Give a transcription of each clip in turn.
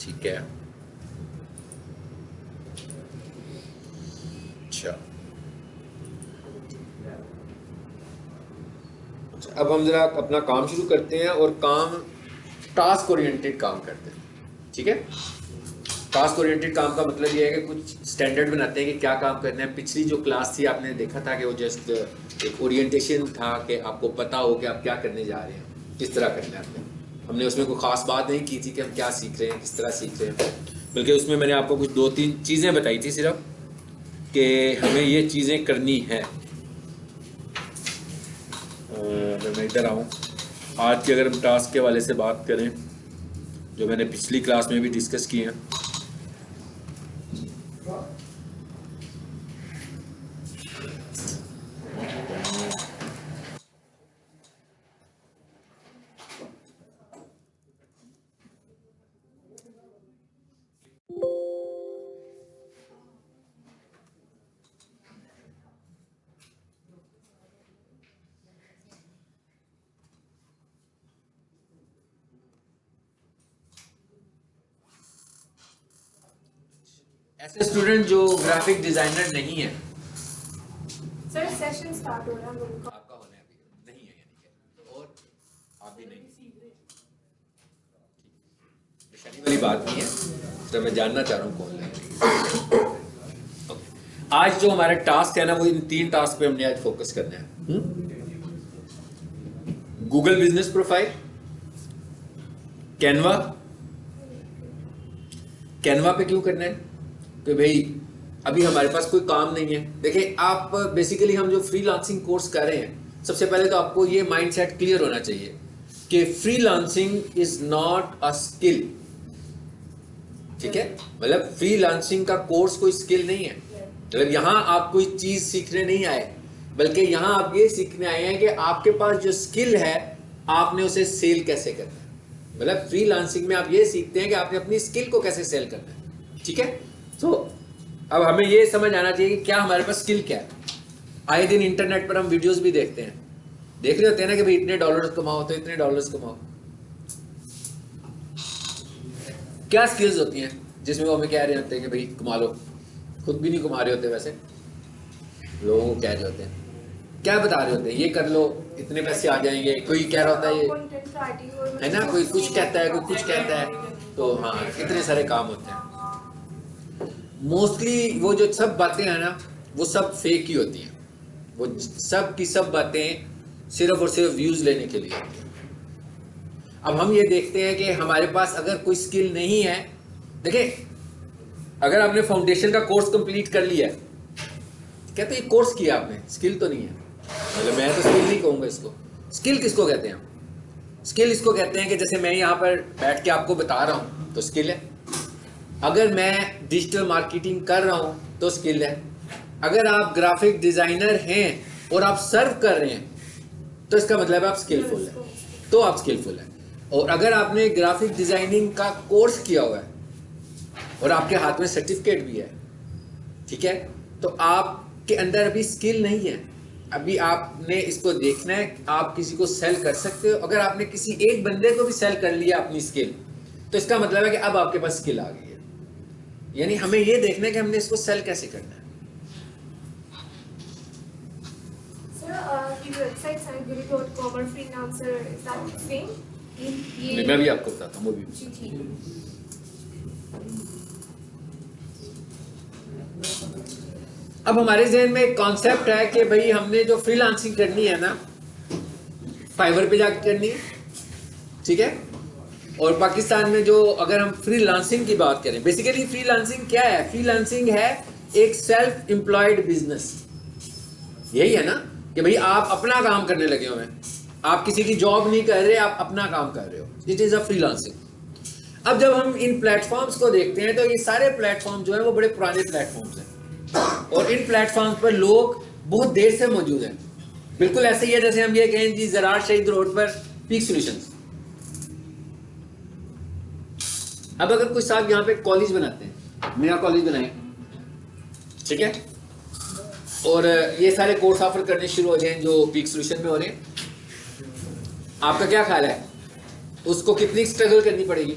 ठीक है, अच्छा अब हम जरा अपना काम शुरू करते हैं और काम टास्क ओरिएंटेड काम करते हैं। ठीक है, टास्क ओरिएंटेड काम का मतलब ये है कि कुछ स्टैंडर्ड बनाते हैं कि क्या काम करना है। पिछली जो क्लास थी आपने देखा था कि वो जस्ट एक ओरिएंटेशन था कि आपको पता हो कि आप क्या करने जा रहे हैं, किस तरह करना है आपने। हमने उसमें कोई ख़ास बात नहीं की थी कि हम क्या सीख रहे हैं, किस तरह सीख रहे हैं, बल्कि उसमें मैंने आपको कुछ 2-3 चीज़ें बताई थी सिर्फ कि हमें ये चीज़ें करनी है। अगर मैं इधर आऊँ, आज की अगर हम टास्क के वाले से बात करें जो मैंने पिछली क्लास में भी डिस्कस किए हैं, ऐसे स्टूडेंट जो ग्राफिक डिजाइनर नहीं है, सर सेशन स्टार्ट हो रहा है हम लोगों का। आपका होना है अभी नहीं है यानी कि, और आप भी नहीं, परेशानी वाली बात नहीं है। तो मैं जानना चाह रहा हूँ कौन है। ओके, आज जो हमारा टास्क है ना वो इन 3 टास्क पे हमने आज फोकस करना है। Google business profile, Canva. Canva पे क्यों करना है कि भाई अभी हमारे पास कोई काम नहीं है। देखिए आप बेसिकली हम जो फ्रीलांसिंग कोर्स कर रहे हैं, सबसे पहले तो आपको ये माइंडसेट क्लियर होना चाहिए कि freelancing is not a skill. ठीक है, मतलब फ्रीलांसिंग का कोर्स कोई स्किल नहीं है। मतलब यहाँ आप कोई चीज सीखने नहीं आए, बल्कि यहाँ आप ये सीखने आए हैं कि आपके पास जो स्किल है आपने उसे सेल कैसे करना है। मतलब फ्रीलांसिंग में आप ये सीखते हैं कि आपने अपनी स्किल को कैसे सेल करना है। ठीक है, तो अब हमें ये समझ आना चाहिए कि क्या हमारे पास स्किल क्या है। आए दिन इंटरनेट पर हम वीडियोस भी देखते हैं, देख रहे होते हैं ना कि भाई इतने डॉलर्स कमाओ तो इतने डॉलर्स कमाओ। क्या स्किल्स होती हैं जिसमें वो हमें कह रहे होते हैं कि भाई कमा लो, खुद भी नहीं कमा रहे होते, वैसे लोगों को कह रहे होते हैं, क्या बता रहे होते हैं, ये कर लो इतने पैसे आ जाएंगे। कोई कह रहा होता है ये है ना, कोई कुछ कहता है, कोई कुछ कहता है, तो हाँ इतने सारे काम होते हैं। मोस्टली वो जो सब बातें हैं ना वो सब फेक ही होती हैं। वो सब की सब बातें सिर्फ और सिर्फ व्यूज लेने के लिए होती हैं। अब हम ये देखते हैं कि हमारे पास अगर कोई स्किल नहीं है, देखिए अगर आपने फाउंडेशन का कोर्स कंप्लीट कर लिया है, क्या तो ये कोर्स किया आपने, स्किल तो नहीं है। मतलब मैं तो स्किल नहीं कहूँगा इसको। स्किल किसको कहते हैं? स्किल इसको कहते हैं कि जैसे मैं यहाँ पर बैठ के आपको बता रहा हूँ तो स्किल है। अगर मैं डिजिटल मार्केटिंग कर रहा हूँ तो स्किल है। अगर आप ग्राफिक डिजाइनर हैं और आप सर्व कर रहे हैं तो इसका मतलब आप स्किलफुल है, तो आप स्किलफुल है। और अगर आपने ग्राफिक डिजाइनिंग का कोर्स किया हुआ है और आपके हाथ में सर्टिफिकेट भी है, ठीक है, तो आपके अंदर अभी स्किल नहीं है। अभी आपने इसको देखना है आप किसी को सेल कर सकते हो। अगर आपने किसी एक बंदे को भी सेल कर लिया अपनी स्किल, तो इसका मतलब है कि अब आपके पास स्किल आ गई है। यानी हमें ये देखना है कि हमने इसको सेल कैसे करना है। मैं भी आपको बताता हूँ, वो भी अब हमारे जहन में एक कॉन्सेप्ट है कि भाई हमने जो फ्रीलांसिंग करनी है ना, फाइवर पे जाकर करनी है। ठीक है, और पाकिस्तान में जो अगर हम फ्रीलांसिंग की बात करें, बेसिकली फ्रीलांसिंग क्या है? फ्रीलांसिंग है एक सेल्फ एम्प्लॉयड बिजनेस। यही है ना कि भाई आप अपना काम करने लगे हुए हैं, आप किसी की जॉब नहीं कर रहे, आप अपना काम कर रहे हो। It is a freelancing. अब जब हम इन प्लेटफॉर्म्स को देखते हैं तो ये सारे प्लेटफॉर्म जो है वो बड़े पुराने प्लेटफॉर्म्स हैं और इन प्लेटफॉर्म्स पर लोग बहुत देर से मौजूद हैं। बिल्कुल ऐसे ही है जैसे हम ये कहें जी ज़रार शहीद रोड पर पीक सॉल्यूशंस। अब अगर कोई साहब यहाँ पे कॉलेज बनाते हैं, नया कॉलेज बनाए, ठीक है, और ये सारे कोर्स ऑफर करने शुरू हो जाए जो पीक सॉल्यूशन में हो रहे हैं, आपका क्या ख्याल है उसको कितनी स्ट्रगल करनी पड़ेगी?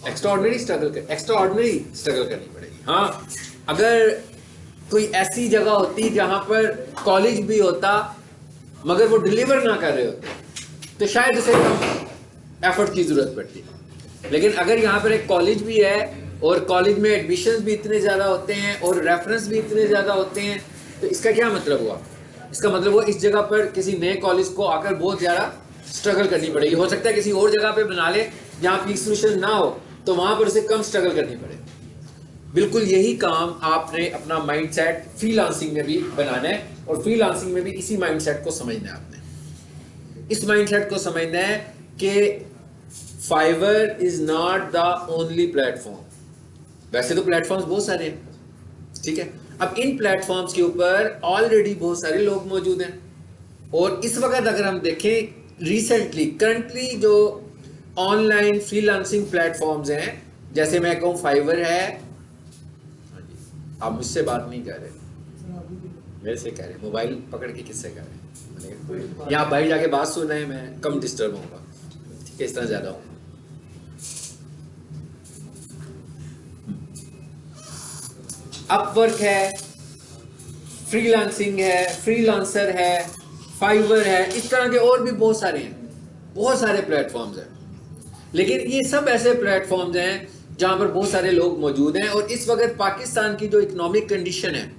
एक्स्ट्राऑर्डिनरी स्ट्रगल करनी पड़ेगी। हाँ, अगर कोई ऐसी जगह होती जहां पर कॉलेज भी होता मगर वो डिलीवर ना कर रहे होते तो शायद उसे कम एफर्ट की जरूरत पड़ती। लेकिन अगर यहाँ पर एक कॉलेज भी है और कॉलेज में एडमिशन्स भी इतने ज़्यादा होते हैं और रेफरेंस भी इतने ज़्यादा होते हैं, तो इसका क्या मतलब हुआ? इसका मतलब हुआ इस जगह पर किसी नए कॉलेज को आकर बहुत ज़्यादा स्ट्रगल करनी पड़ेगी। हो सकता है किसी और जगह पे बना ले जहाँ फीस ट्यूशन ना हो, तो वहाँ पर उसे कम स्ट्रगल करनी पड़े। बिल्कुल यही काम आपने अपना माइंडसेट फ्रीलांसिंग में भी बनाना है, और फ्रीलांसिंग में भी इसी माइंडसेट को समझना है आपने। इस माइंडसेट को समझना है कि Fiverr is not the only platform. वैसे तो प्लेटफॉर्म्स बहुत सारे हैं, ठीक है। अब इन प्लेटफॉर्म्स के ऊपर ऑलरेडी बहुत सारे लोग मौजूद हैं, और इस वक्त अगर हम देखें रिसेंटली करंटली जो ऑनलाइन फ्रीलांसिंग प्लेटफॉर्म्स हैं, जैसे मैं कहूँ फाइवर है। आप मुझसे बात नहीं कर रहे, मेरे से कह रहे, मोबाइल पकड़ के किससे कर रहे? यहाँ बाहर जाके बात सुन रहे हैं, मैं कम डिस्टर्ब होऊंगा, ठीक है, इस तरह ज्यादा होऊंगा। अपवर्क है, फ्रीलांसिंग है, फ्रीलांसर है, फाइवर है, इस तरह के और भी बहुत सारे हैं, बहुत सारे प्लेटफॉर्म्स हैं। लेकिन ये सब ऐसे प्लेटफॉर्म्स हैं जहां पर बहुत सारे लोग मौजूद हैं, और इस वक्त पाकिस्तान की जो इकोनॉमिक कंडीशन है,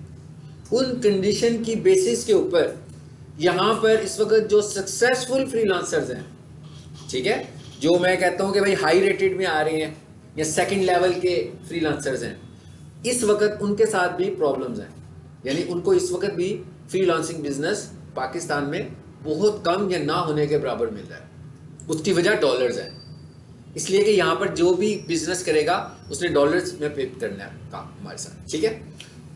उन कंडीशन की बेसिस के ऊपर यहाँ पर इस वक्त जो सक्सेसफुल फ्रीलांसर्स हैं, ठीक है, जो मैं कहता हूँ कि भाई हाई रेटेड में आ रहे हैं या सेकंड लेवल के फ्रीलांसर्स हैं, इस वक्त उनके साथ भी प्रॉब्लम्स हैं। यानी उनको इस वक्त भी फ्रीलांसिंग बिजनेस पाकिस्तान में बहुत कम या ना होने के बराबर मिल रहा है। उसकी वजह डॉलर्स है, इसलिए कि यहाँ पर जो भी बिजनेस करेगा उसने डॉलर्स में पे करना है काम हमारे साथ, ठीक है।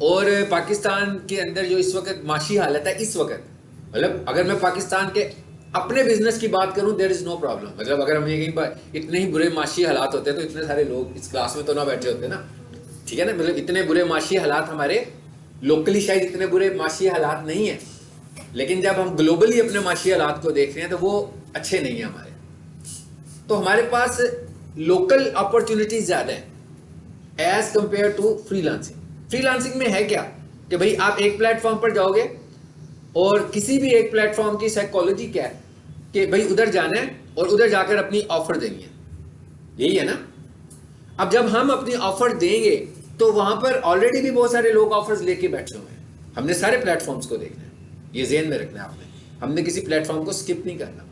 और पाकिस्तान के अंदर जो इस वक्त माशी हालत है, इस वक्त मतलब अगर मैं पाकिस्तान के अपने बिजनेस की बात करूं, देयर इज नो प्रॉब्लम। मतलब अगर हम ये कहीं पर इतने ही बुरे माशी हालात होते तो इतने सारे लोग इस क्लास में तो ना बैठे होते ना, ठीक है ना। मतलब इतने बुरे माशी हालात हमारे लोकली शायद इतने बुरे माशी हालात नहीं है, लेकिन जब हम ग्लोबली अपने माशी हालात को देख रहे हैं तो वो अच्छे नहीं है हमारे। तो हमारे पास लोकल अपॉर्चुनिटीज ज्यादा है as compare to freelancing. Freelancing में है क्या कि भाई आप एक प्लेटफॉर्म पर जाओगे, और किसी भी एक प्लेटफॉर्म की साइकोलॉजी क्या है कि भाई उधर जाना है और उधर जाकर अपनी ऑफर देनी है, यही है ना। अब जब हम अपनी ऑफर देंगे तो वहां पर ऑलरेडी भी बहुत सारे लोग ऑफर्स लेके बैठे हुए हैं। हमने सारे प्लेटफॉर्म्स को देखना है, ये ज़हन में रखना है आपने, हमने किसी प्लेटफॉर्म को स्किप नहीं करना।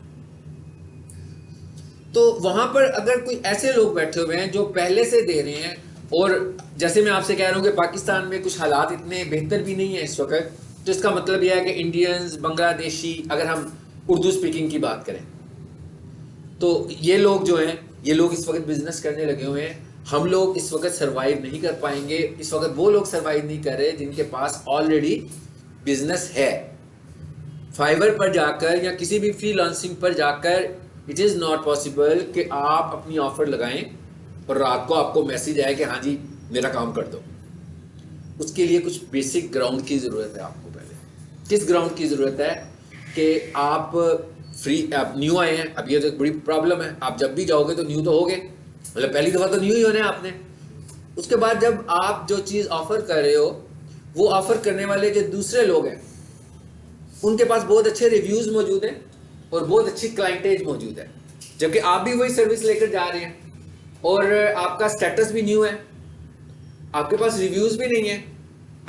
तो वहां पर अगर कोई ऐसे लोग बैठे हुए हैं जो पहले से दे रहे हैं, और जैसे मैं आपसे कह रहा हूं कि पाकिस्तान में कुछ हालात इतने बेहतर भी नहीं है इस वक्त, तो इसका मतलब यह है कि इंडियंस, बांग्लादेशी, अगर हम उर्दू स्पीकिंग की बात करें, तो ये लोग जो हैं, ये लोग इस वक्त बिजनेस करने लगे हुए हैं। हम लोग इस वक्त सरवाइव नहीं कर पाएंगे। इस वक्त वो लोग सरवाइव नहीं कर रहे जिनके पास ऑलरेडी बिजनेस है। फाइवर पर जाकर या किसी भी फ्रीलांसिंग पर जाकर इट इज़ नॉट पॉसिबल कि आप अपनी ऑफर लगाएं और रात को आपको मैसेज आए कि हाँ जी मेरा काम कर दो। उसके लिए कुछ बेसिक ग्राउंड की ज़रूरत है आपको। पहले किस ग्राउंड की ज़रूरत है कि आप न्यू आए हैं, अब ये तो एक बड़ी प्रॉब्लम है। आप जब भी जाओगे तो न्यू तो होगे, मतलब पहली दफ़ा तो न्यू ही होना है आपने। उसके बाद जब आप जो चीज़ ऑफर कर रहे हो, वो ऑफर करने वाले जो दूसरे लोग हैं उनके पास बहुत अच्छे रिव्यूज़ मौजूद हैं और बहुत अच्छी क्लाइंटेज मौजूद है, जबकि आप भी वही सर्विस लेकर जा रहे हैं और आपका स्टेटस भी न्यू है, आपके पास रिव्यूज़ भी नहीं है,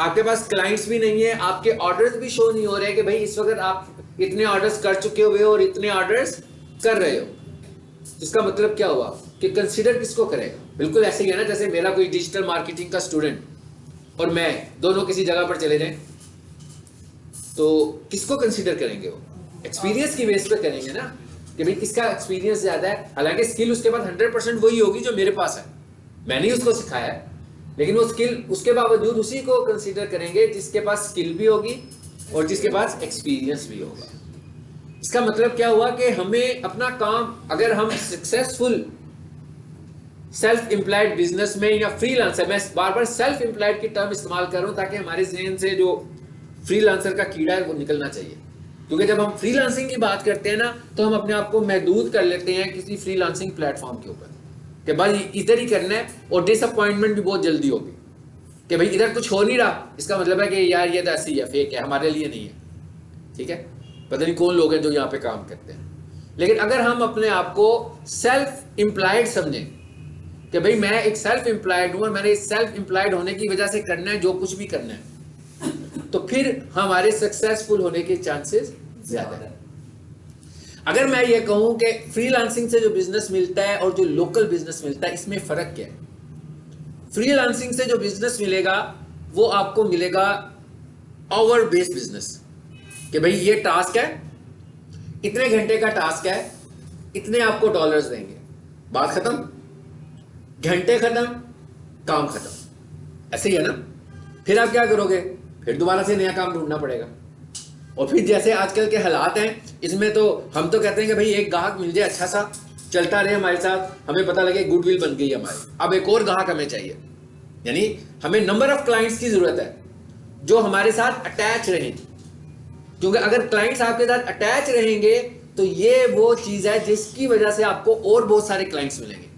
आपके पास क्लाइंट्स भी नहीं है, आपके ऑर्डर्स भी शो नहीं हो रहे कि भाई इस वक्त आप इतने ऑर्डर्स कर चुके हुए हो और इतने ऑर्डर्स कर रहे हो। इसका मतलब क्या हुआ कि कंसीडर किसको करेगा? बिल्कुल ऐसे ही है ना जैसे मेरा कोई डिजिटल मार्केटिंग का स्टूडेंट और मैं दोनों किसी जगह पर चले जाएं, तो किसको कंसीडर करेंगे? वो एक्सपीरियंस की बेस पे करेंगे ना कि भाई किसका एक्सपीरियंस ज्यादा है। हालांकि स्किल उसके पास 100% वही होगी जो मेरे पास है, मैंने ही उसको सिखाया है, लेकिन वो स्किल उसके बावजूद उसी को कंसीडर करेंगे जिसके पास स्किल भी होगी और जिसके पास एक्सपीरियंस भी होगा। इसका मतलब क्या हुआ कि हमें अपना काम, अगर हम सक्सेसफुल सेल्फ एम्प्लॉयड बिजनेस में या फ्रीलांसर, मैं बार बार सेल्फ एम्प्लॉयड की टर्म इस्तेमाल कर रहा हूं ताकि हमारे जहन से जो फ्रीलांसर का कीड़ा है वो निकलना चाहिए। क्योंकि जब हम फ्रीलांसिंग की बात करते हैं ना, तो हम अपने आप को महदूद कर लेते हैं किसी फ्रीलांसिंग प्लेटफॉर्म के ऊपर। कि भाई इधर ही करना है, और डिसअपॉइंटमेंट भी बहुत जल्दी होगी कि भाई इधर कुछ हो नहीं रहा, इसका मतलब है कि यार ये तो ऐसी है, फेक है, हमारे लिए नहीं है। ठीक है, पता नहीं कौन लोग हैं जो यहाँ पे काम करते हैं। लेकिन अगर हम अपने आप को सेल्फ एम्प्लॉयड समझें कि भाई मैं एक सेल्फ एम्प्लॉयड हूँ और मैंने इस सेल्फ एम्प्लॉयड होने की वजह से करना है जो कुछ भी करना है, तो फिर हमारे सक्सेसफुल होने के चांसेस ज्यादा है। अगर मैं ये कहूं कि फ्रीलांसिंग से जो बिजनेस मिलता है और जो लोकल बिजनेस मिलता है, इसमें फर्क क्या है? फ्रीलांसिंग से जो बिजनेस मिलेगा वो आपको मिलेगा आवर बेस्ड बिजनेस, कि भाई ये टास्क है, इतने घंटे का टास्क है, इतने आपको डॉलर्स देंगे, बात खत्म, घंटे खत्म, काम खत्म। ऐसे ही है ना? फिर आप क्या करोगे? फिर दोबारा से नया काम ढूंढना पड़ेगा। और फिर जैसे आजकल के हालात हैं, इसमें तो हम तो कहते हैं कि भाई एक ग्राहक मिल जाए अच्छा सा, चलता रहे हमारे साथ, हमें पता लगे गुडविल बन गई हमारी, अब एक और ग्राहक हमें चाहिए। यानी हमें नंबर ऑफ क्लाइंट्स की जरूरत है जो हमारे साथ अटैच रहें, क्योंकि अगर क्लाइंट्स आपके साथ अटैच रहेंगे तो ये वो चीज है जिसकी वजह से आपको और बहुत सारे क्लाइंट्स मिलेंगे।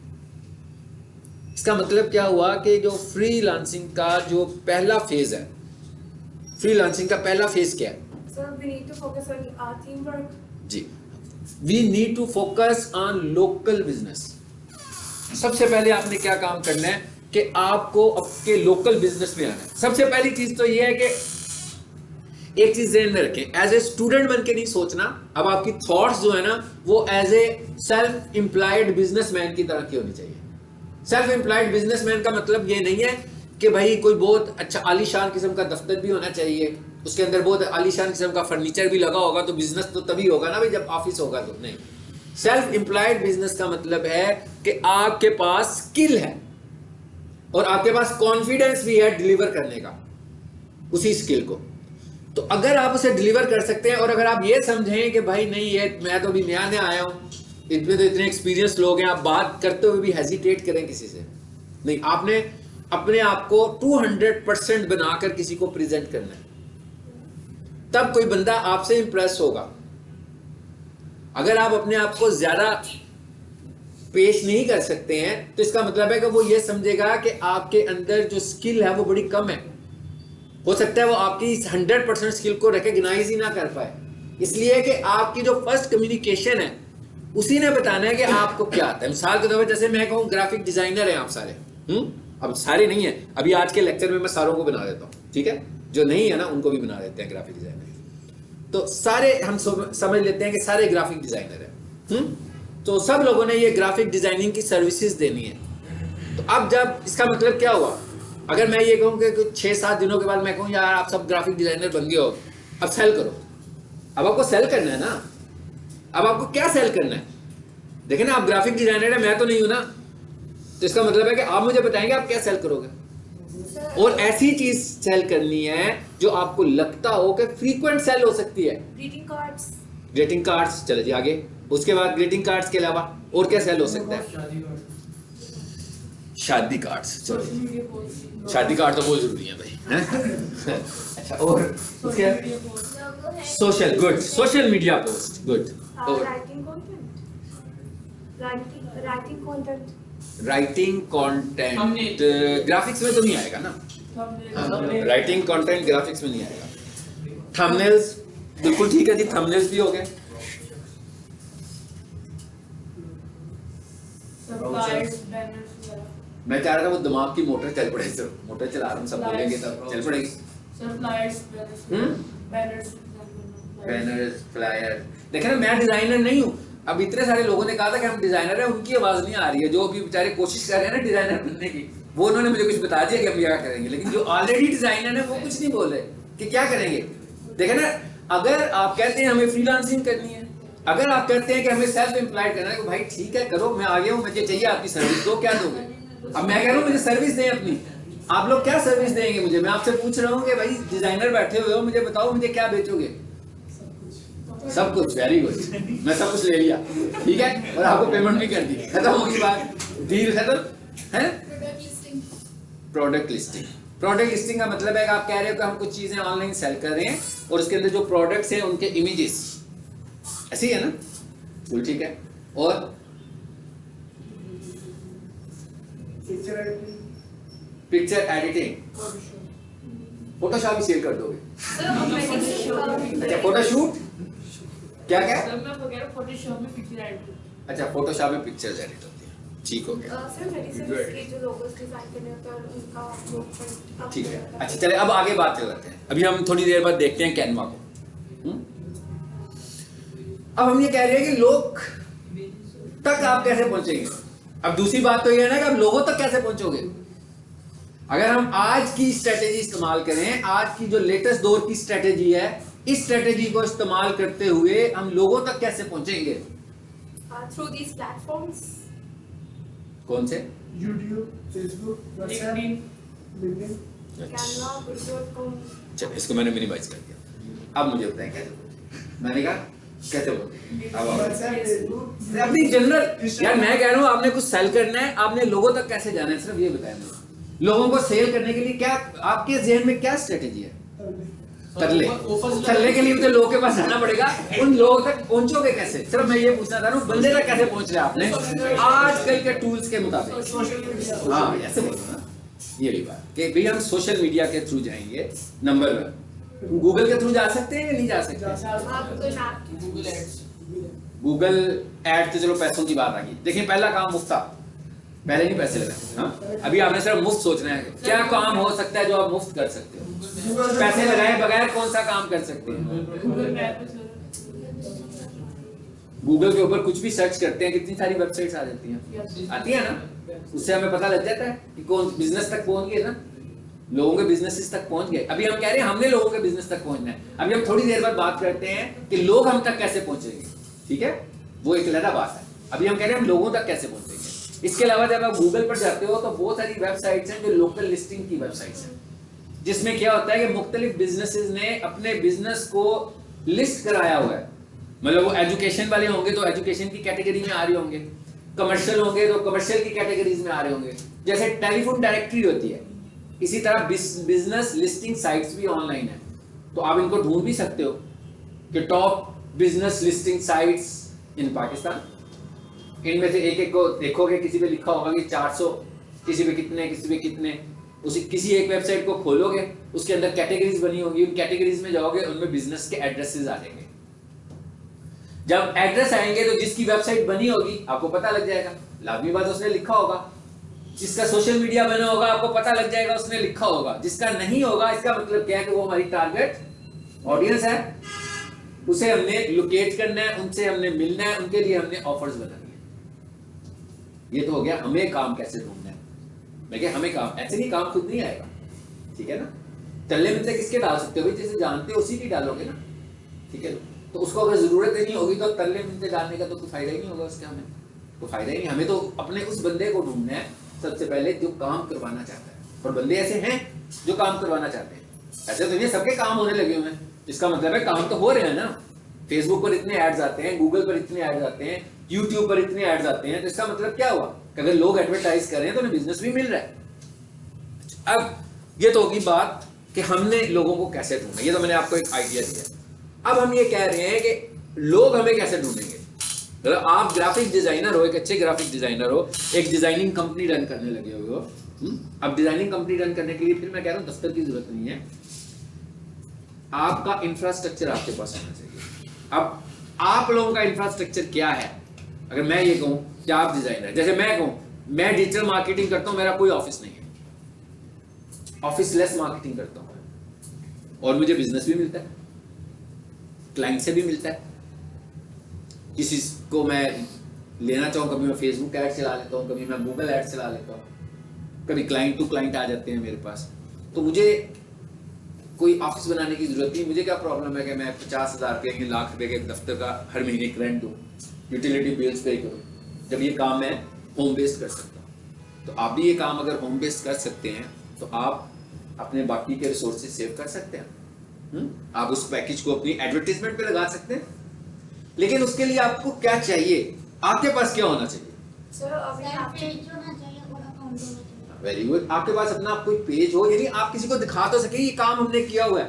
इसका मतलब क्या हुआ कि जो फ्रीलांसिंग का जो पहला फेज है, फ्रीलांसिंग का पहला फेज क्या है? So we need to focus on our teamwork. जी, we need to focus on local business. सबसे पहले आपने क्या काम करना है कि आपको आपके लोकल बिजनेस में आना है। सबसे पहली चीज तो यह है कि एक चीज ध्यान में रखें, एज ए स्टूडेंट बन के नहीं सोचना। अब आपकी थॉट्स जो है ना वो as a self employed businessman की तरह की होनी चाहिए। सेल्फ एम्प्लॉयड बिजनेसमैन का मतलब ये नहीं है कि भाई कोई बहुत अच्छा आलीशान किस्म का दफ्तर भी होना चाहिए, उसके अंदर बहुत आलीशान किस्म का फर्नीचर भी लगा होगा, तो बिजनेस तो तभी होगा ना भाई जब ऑफिस होगा। तो नहीं, सेल्फ एम्प्लॉयड बिजनेस का मतलब है कि आपके पास स्किल है और आपके पास कॉन्फिडेंस भी है डिलीवर करने का उसी स्किल को। तो अगर आप उसे डिलीवर कर सकते हैं और अगर आप ये समझें कि भाई नहीं ये मैं तो अभी नया नया आया हूं, इतने तो इतने एक्सपीरियंस लोग हैं, आप बात करते हुए भी हेजिटेट करें किसी से नहीं, आपने अपने आप को 200% बनाकर किसी को प्रेजेंट करना है, तब कोई बंदा आपसे इंप्रेस होगा। अगर आप अपने आप को ज्यादा पेश नहीं कर सकते हैं तो इसका मतलब है कि वो ये समझेगा कि आपके अंदर जो स्किल है वो बड़ी कम है। हो सकता है वो आपकी 100% स्किल को रिकॉग्नाइज ही ना कर पाए, इसलिए कि आपकी जो फर्स्ट कम्युनिकेशन है उसी ने बताना है कि आपको क्या आता है। मिसाल के तौर पर जैसे मैं कहूँ ग्राफिक डिजाइनर हैं आप सारे, अब सारे नहीं है, अभी आज के लेक्चर में मैं सारों को बना देता हूँ, ठीक है, जो नहीं है ना उनको भी बना देते हैं ग्राफिक डिजाइनर। तो सारे हम समझ लेते हैं कि सारे ग्राफिक डिजाइनर हैं, तो सब लोगों ने ये ग्राफिक डिजाइनिंग की सर्विसेज देनी है। तो अब जब इसका मतलब क्या हुआ, अगर मैं ये कहूँ कि 6-7 दिनों के बाद मैं कहूँ यार आप सब ग्राफिक डिजाइनर बन गए हो, अब सेल करो। अब आपको सेल करना है ना, अब आपको क्या सेल करना है? देखें ना, आप ग्राफिक डिजाइनर है, मैं तो नहीं हूं ना, तो इसका मतलब है कि आप मुझे बताएंगे आप क्या सेल करोगे। और ऐसी चीज सेल करनी है जो आपको लगता हो कि फ्रीक्वेंट सेल हो सकती है। Greeting cards. ग्रीटिंग कार्ड्स, चलो जी आगे। उसके बाद ग्रीटिंग कार्ड्स के अलावा और क्या सेल हो सकता है? शादी कार्ड्स, चलो शादी कार्ड तो बहुत जरूरी है भाई, हैं? अच्छा, और उसके social, good, social media post, good. और Writing content. Writing content. Writing content graphics में तो नहीं आएगा ना, राइटिंग कंटेंट ग्राफिक्स में नहीं आएगा। थंबनेल्स, बिल्कुल ठीक है जी, थंबनेल्स भी हो गए। मैं चाह रहा था वो दिमाग की मोटर चल पड़े, सिर्फ मोटर चला रहा हूँ, सब बोलेंगे तब चल पड़ेगी। बैनर्स, फ्लायर, देखे ना मैं डिजाइनर नहीं हूँ। अब इतने सारे लोगों ने कहा था कि हम डिजाइनर हैं, उनकी आवाज नहीं आ रही है, जो अभी बेचारे कोशिश कर रहे हैं ना डिजाइनर बनने की, वो उन्होंने मुझे कुछ बता दिया कि हम क्या करेंगे, लेकिन जो ऑलरेडी डिजाइनर है वो कुछ नहीं बोल रहे कि क्या करेंगे। देखे ना, अगर आप कहते हैं हमें फ्रीलांसिंग करनी है, अगर आप कहते हैं कि हमें सेल्फ एम्प्लॉयड करना है, तो भाई ठीक है करो, मैं आ गया हूँ, मुझे चाहिए आपकी सर्विस, दो, क्या दोगे? अब मैं कह रहा हूँ मुझे सर्विस दें अपनी, आप लोग क्या सर्विस देंगे मुझे? मैं आपसे पूछ रहा हूँ कि भाई डिजाइनर बैठे हुए हो, मुझे बताओ मुझे क्या बेचोगे? सब कुछ, वेरी गुड, मैं सब कुछ ले लिया, ठीक है, और आपको पेमेंट भी कर दी, खत्म होगी बात, डील खत्म है। प्रोडक्ट लिस्टिंग, प्रोडक्ट लिस्टिंग का मतलब है कि आप कह रहे हो कि हम कुछ चीजें ऑनलाइन सेल कर रहे हैं और उसके अंदर जो प्रोडक्ट्स हैं उनके इमेजेस, ऐसी है ना, बिल्कुल ठीक है। और पिक्चर एडिटिंग, फोटोशॉप भी सेल कर दोगे? सर अब मैं अच्छा फोटोशूट, क्या क्या? सर मैं वो कह रहा हूँ फोटोशॉप में पिक्चर ऐड करो। अच्छा फोटोशॉप में पिक्चर्स एडिट होती है, ठीक हो गया, सर मेडिसिन के जो लोगोस डिजाइन करने होते हैं और उनका वो ठीक है। अच्छा चले अब आगे बात कर लेते हैं, अभी हम थोड़ी देर बाद देखते हैं कैनवा को। अब हम ये कह रहे हैं कि लोग तक आप कैसे पहुंचेंगे। अब दूसरी बात तो ये है ना कि आप लोगों तक कैसे पहुंचोगे। अगर हम आज की स्ट्रेटेजी इस्तेमाल करें, आज की जो लेटेस्ट दौर की स्ट्रेटेजी है, इस स्ट्रेटेजी को इस्तेमाल करते हुए हम लोगों तक कैसे पहुंचेंगे? थ्रू दीस प्लेटफॉर्म्स। कौन से? YouTube, Facebook, WhatsApp, LinkedIn. Canva, Guru.com। चलो इसको मैंने मिनिमाइज कर दिया। अब मुझे बताएं कैसे पहुंचे। मैंने कहा कैसे पहुंचे। अब आओ। WhatsApp, Facebook. अपनी जनरल यार मैं कह रहा हूँ आपने कुछ सेल करना है, आपने लोगों तक कैसे जाना है, सिर्फ ये बताएं मुझे। लोगों को सेल करने के लिए क्या आपके जहन में क्या स्ट्रेटेजी है? तरले तरले के लिए तो लोगों के पास जाना पड़ेगा, उन लोगों तक पहुंचोगे कैसे? सिर्फ मैं ये पूछना चाह रहा हूँ बंदे तक कैसे पहुंच रहे हैं आपने आजकल के टूल्स के मुताबिक। हाँ ऐसे बोलो ना, ये भी बात कि भाई हम सोशल मीडिया के थ्रू जाएंगे। नंबर 1 गूगल के थ्रू जा सकते हैं या नहीं जा सकते? आप तो map Google ads. Google ad तो चलो पैसों की बात आ गई। देखिए पहला काम मुफ्त था, पहले नहीं पैसे लगाए। हाँ अभी आपने सिर्फ मुफ्त सोचना है, क्या काम हो सकता है जो आप मुफ्त कर सकते हो? पैसे लगाए बगैर कौन सा काम कर सकते हैं? गूगल मैप पे सर। गूगल के ऊपर कुछ भी सर्च करते हैं, कितनी सारी वेबसाइट्स आ जाती हैं, आती है ना, उससे हमें पता लग जाता है कि कौन बिजनेस तक पहुंच गए ना, लोगों के बिजनेसेस तक पहुंच गए। अभी हम कह रहे हैं हमने लोगों के बिजनेस तक पहुंचना है। अभी हम थोड़ी देर बाद बात करते हैं कि लोग हम तक कैसे पहुंचेंगे, ठीक है, वो एक अलग बात है। अभी हम कह रहे हैं हम लोगों तक कैसे पहुंचेंगे। इसके अलावा जब आप गूगल पर जाते हो तो बहुत सारी वेबसाइट्स हैं जो लोकल लिस्टिंग की वेबसाइट्स हैं, जिसमें क्या होता है कि मुख्तलिफ बिजनेसेस ने अपने बिजनेस को लिस्ट कराया हुआ है। मतलब वो एजुकेशन वाले होंगे तो एजुकेशन की कैटेगरी में आ रहे होंगे, कमर्शियल होंगे तो कमर्शियल की कैटेगरीज में आ रहे होंगे। जैसे टेलीफोन डायरेक्टरी होती है, इसी तरह बिजनेस लिस्टिंग साइट्स भी ऑनलाइन है। तो आप इनको ढूंढ भी सकते हो कि top business listing sites in Pakistan. इनमें से एक एक को देखोगे, किसी पे लिखा होगा कि 400, किसी पे कितने, किसी पे कितने। उसी किसी एक वेबसाइट को खोलोगे, उसके अंदर कैटेगरीज बनी होंगी, उन कैटेगरीज में जाओगे, उनमें बिजनेस के एड्रेसेस आ जाएंगे। जब एड्रेस आएंगे तो जिसकी वेबसाइट बनी होगी आपको पता लग जाएगा, लाजमी बात उसने लिखा होगा। जिसका सोशल मीडिया बना होगा आपको पता लग जाएगा उसने लिखा होगा। जिसका नहीं होगा इसका मतलब क्या है कि वो हमारी टारगेट ऑडियंस है, उसे हमने लोकेट करना है, उनसे हमने मिलना है, उनके लिए हमने ऑफर्स बनानी है। ये तो हो गया हमें काम कैसे ढूंढना है। मैं क्या हमें काम, ऐसे नहीं काम खुद नहीं आएगा, ठीक है ना। तल्ले मिलते किसके डाल सकते हो भाई, जैसे जानते हो उसी की डालोगे ना, ठीक है। तो उसको अगर जरूरत ही नहीं होगी तो तल्ले मिलते डालने का तो कोई फायदा ही नहीं होगा उसका, हमें तो फायदा ही नहीं। हमें तो अपने उस बंदे को ढूंढना है सबसे पहले जो काम करवाना चाहता है। और बंदे ऐसे हैं जो काम करवाना चाहते हैं, ऐसे तो नहीं सबके काम होने लगे हुए हैं। इसका मतलब है काम तो हो रहे हैं ना। फेसबुक पर इतने एड्स आते हैं, गूगल पर इतने एड्स आते हैं, यूट्यूब पर इतने एड्स आते हैं, तो इसका मतलब क्या हुआ कि अगर लोग एडवर्टाइज कर रहे हैं तो उन्हें बिजनेस भी मिल रहा है। अब ये तो होगी बात कि हमने लोगों को कैसे ढूंढना, ये तो मैंने आपको एक आइडिया दिया। अब हम ये कह रहे हैं कि लोग हमें कैसे ढूंढेंगे। मतलब आप ग्राफिक डिजाइनर हो, एक अच्छे ग्राफिक डिजाइनर हो, एक डिजाइनिंग कंपनी रन करने लगे हुए हो। अब डिजाइनिंग कंपनी रन करने के लिए फिर मैं कह रहा हूँ दफ्तर की जरूरत नहीं है, आपका इंफ्रास्ट्रक्चर आपके पास होना चाहिए। अब आप लोगों का इंफ्रास्ट्रक्चर क्या है? अगर मैं ये कहूँ कि आप डिजाइनर, जैसे मैं कहूँ मैं डिजिटल मार्केटिंग करता हूँ, मेरा कोई ऑफिस नहीं है, ऑफिस लेस मार्केटिंग करता हूँ और मुझे बिजनेस भी मिलता है, क्लाइंट से भी मिलता है। किसी को मैं लेना चाहूँ, कभी मैं फेसबुक ऐड चला लेता हूँ, कभी मैं गूगल ऐड चला लेता हूँ, कभी क्लाइंट टू क्लाइंट आ जाते हैं मेरे पास। तो मुझे कोई ऑफिस बनाने की जरूरत नहीं। मुझे क्या प्रॉब्लम है कि मैं 50,000 रुपये के, लाख रुपए के दफ्तर का हर महीने रेंट दूँ, यूटिलिटी बिल्स पे करूँ, जब ये काम मैं होम बेस्ड कर सकता हूँ। तो आप भी ये काम अगर होम बेस्ड कर सकते हैं तो आप अपने बाकी के रिसोर्सेज सेव कर सकते हैं। आप उस पैकेज को अपनी एडवर्टीजमेंट पे लगा सकते हैं। लेकिन उसके लिए आपको क्या चाहिए, आपके पास क्या होना चाहिए? सर अभी आपके वेरी गुड, आपके पास अपना कोई पेज हो, यानी आप किसी को दिखा तो सके ये काम हमने किया हुआ है।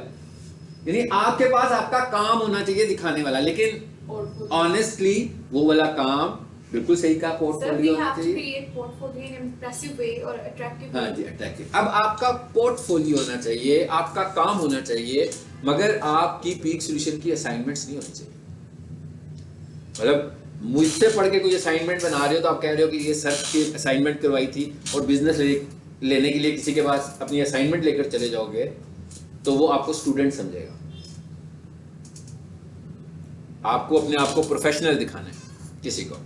यानी आपके पास आपका काम होना चाहिए दिखाने वाला। लेकिन ऑनेस्टली वो वाला काम बिल्कुल सही कहा, Sir, we पोर्टफोलियो होना have to चाहिए। create portfolio in an impressive way or attractive हाँ way. जी, अट्रैक्टिव। अब आपका पोर्टफोलियो होना चाहिए, आपका काम होना चाहिए, मगर आपकी पीक सॉल्यूशन की असाइनमेंट्स नहीं होनी चाहिए। मतलब मुझसे पढ़ के कोई असाइनमेंट बना रहे हो तो आप कह रहे हो कि ये सर की असाइनमेंट करवाई थी, और बिजनेस लेने के लिए किसी के पास अपनी असाइनमेंट लेकर चले जाओगे तो वो आपको स्टूडेंट समझेगा। आपको अपने आप को प्रोफेशनल दिखाना है किसी को।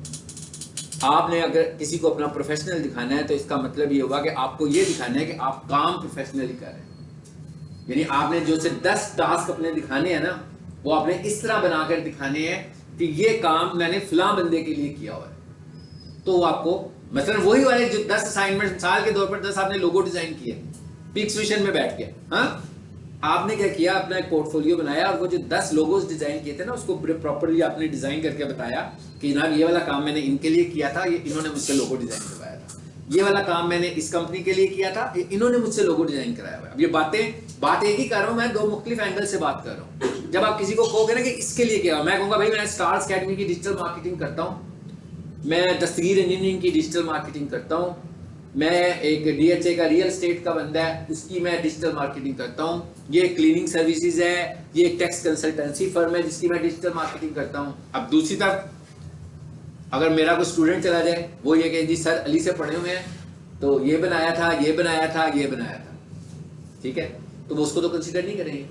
आपने अगर किसी को अपना प्रोफेशनल दिखाना है तो इसका मतलब ये होगा कि आपको ये दिखाना है कि आप काम प्रोफेशनली कर रहे हैं। यानी आपने जो से 10 टास्क अपने दिखाने हैं ना, वो आपने इस तरह बनाकर दिखाने हैं कि ये काम मैंने फलां बंदे के लिए किया हुआ है। तो वो आपको मतलब वही वाले जो 10 असाइनमेंट, मिसाल के तौर पर 10 आपने लोगो डिजाइन किए पीक सॉल्यूशन में बैठ के, हाँ, आपने क्या किया, अपना एक पोर्टफोलियो बनाया और वो जो 10 लोगोज डिजाइन किए थे ना, उसको प्रॉपर्ली आपने डिजाइन करके बताया कि जनाब ये वाला काम मैंने इनके लिए किया था, ये इन्होंने मुझसे लोगो डिजाइन करवाया था। ये वाला काम मैंने इस कंपनी के लिए किया था, ये इन्होंने मुझसे लोगो डिजाइन कराया हुआ है। अब ये बात एक ही कर रहा हूँ, मैं 2 मुख्तलिफ एंगल से बात कर रहा हूँ। जब आप किसी को कहोगे ना कि इसके लिए क्या, मैं कहूँगा भाई मैं स्टार्स अकेडमी की डिजिटल मार्केटिंग करता हूँ, मैं दस्तगीर इंजीनियरिंग की डिजिटल मार्केटिंग करता हूँ, मैं एक DHA का रियल एस्टेट का बंदा है उसकी मैं डिजिटल मार्केटिंग करता हूँ, ये क्लीनिंग सर्विसेज है, ये एक टैक्स कंसल्टेंसी फर्म है जिसकी मैं डिजिटल मार्केटिंग करता हूँ। अब दूसरी तरफ अगर मेरा कोई स्टूडेंट चला जाए, वो ये कहे जी सर अली से पढ़े हुए हैं तो ये बनाया था, ये बनाया था, ये बनाया था, ठीक है, तो वो उसको तो कंसिडर नहीं करेंगे।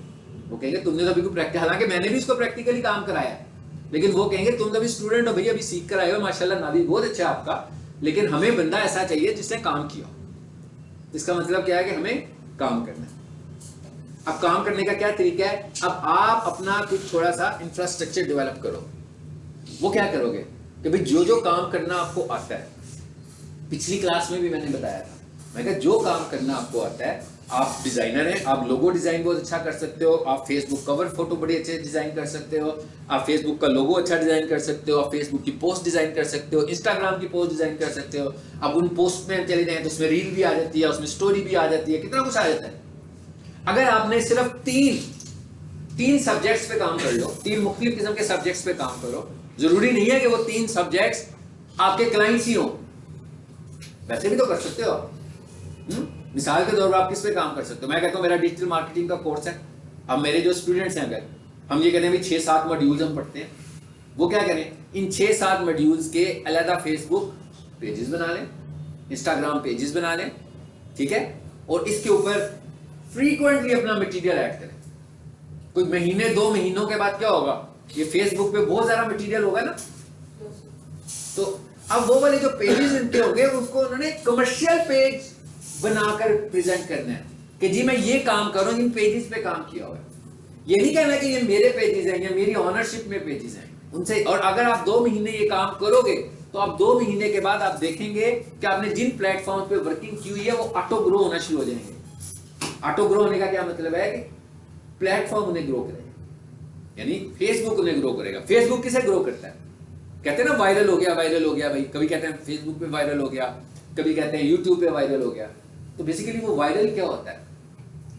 वो कहेंगे तुमने तो अभी कोई प्रैक्टिकल, हालांकि मैंने भी उसको प्रैक्टिकली काम कराया है, लेकिन वो कहेंगे तुम तो अभी स्टूडेंट हो भैया, अभी सीख कर आए हो, माशाल्लाह नादी बहुत अच्छा है आपका, लेकिन हमें बंदा ऐसा चाहिए जिसने काम किया। इसका मतलब क्या है कि हमें काम करना है। अब काम करने का क्या तरीका है, अब आप अपना कुछ थोड़ा सा इंफ्रास्ट्रक्चर डेवलप करो। वो क्या करोगे कि भाई जो जो काम करना आपको आता है, पिछली क्लास में भी मैंने बताया था, मैं कहा जो काम करना आपको आता है, आप डिजाइनर हैं, आप लोगो डिजाइन बहुत अच्छा कर सकते हो, आप फेसबुक कवर फोटो बड़ी अच्छे डिजाइन कर सकते हो, आप फेसबुक का लोगो अच्छा डिजाइन कर सकते हो, आप फेसबुक की पोस्ट डिजाइन कर सकते हो, इंस्टाग्राम की पोस्ट डिजाइन कर सकते हो। अब उन पोस्ट में चले जाएं तो उसमें रील भी आ जाती है, उसमें स्टोरी भी आ जाती है, कितना कुछ आ जाता है। अगर आपने सिर्फ तीन सब्जेक्ट्स पे काम कर लो, 3 मुख्तलिफ किस्म के सब्जेक्ट्स पे काम करो, जरूरी नहीं है कि वो 3 सब्जेक्ट्स आपके क्लाइंट्स ही हो, वैसे भी तो कर सकते हो। मिसाल के तौर पर आप किस पे काम कर सकते हो, मैं कहता हूँ मेरा डिजिटल मार्केटिंग का कोर्स है। अब मेरे जो स्टूडेंट्स हैं, अगर हम ये कहते हैं 6-7 मॉड्यूल्स हम पढ़ते हैं, वो क्या करें, इन 6-7 मॉड्यूल्स के अलग फेसबुक पेजेस बना लें, इंस्टाग्राम पेजेस बना लें, ठीक है, और इसके ऊपर फ्रीक्वेंटली अपना मटेरियल ऐड करें। कोई महीने 2 महीनों के बाद क्या होगा, ये फेसबुक पे बहुत सारा मटेरियल होगा ना, तो अब वो वाले जो पेजेस इनके होंगे उनको उन्होंने कमर्शियल पेज बनाकर प्रेजेंट करना है कि जी मैं ये काम कर रहा हूं, इन पेजेस पे काम किया हुआ है। ये नहीं कहना कि ये मेरे पेजेस हैं या मेरी ऑनरशिप में पेजेस हैं उनसे। और अगर आप 2 महीने ये काम करोगे तो आप 2 महीने के बाद आप देखेंगे कि आपने जिन प्लेटफॉर्म पे वर्किंग की हुई है वो ऑटो ग्रो होना शुरू हो जाएंगे। ऑटो ग्रो होने का क्या मतलब है कि प्लेटफॉर्म उन्हें ग्रो करेगा, यानी फेसबुक उन्हें ग्रो करेगा। फेसबुक किसे ग्रो करता है, कहते हैं ना वायरल हो गया भाई, कभी कहते हैं फेसबुक पे वायरल हो गया, कभी कहते हैं यूट्यूब पे वायरल हो गया। तो बेसिकली वो वायरल क्या होता है,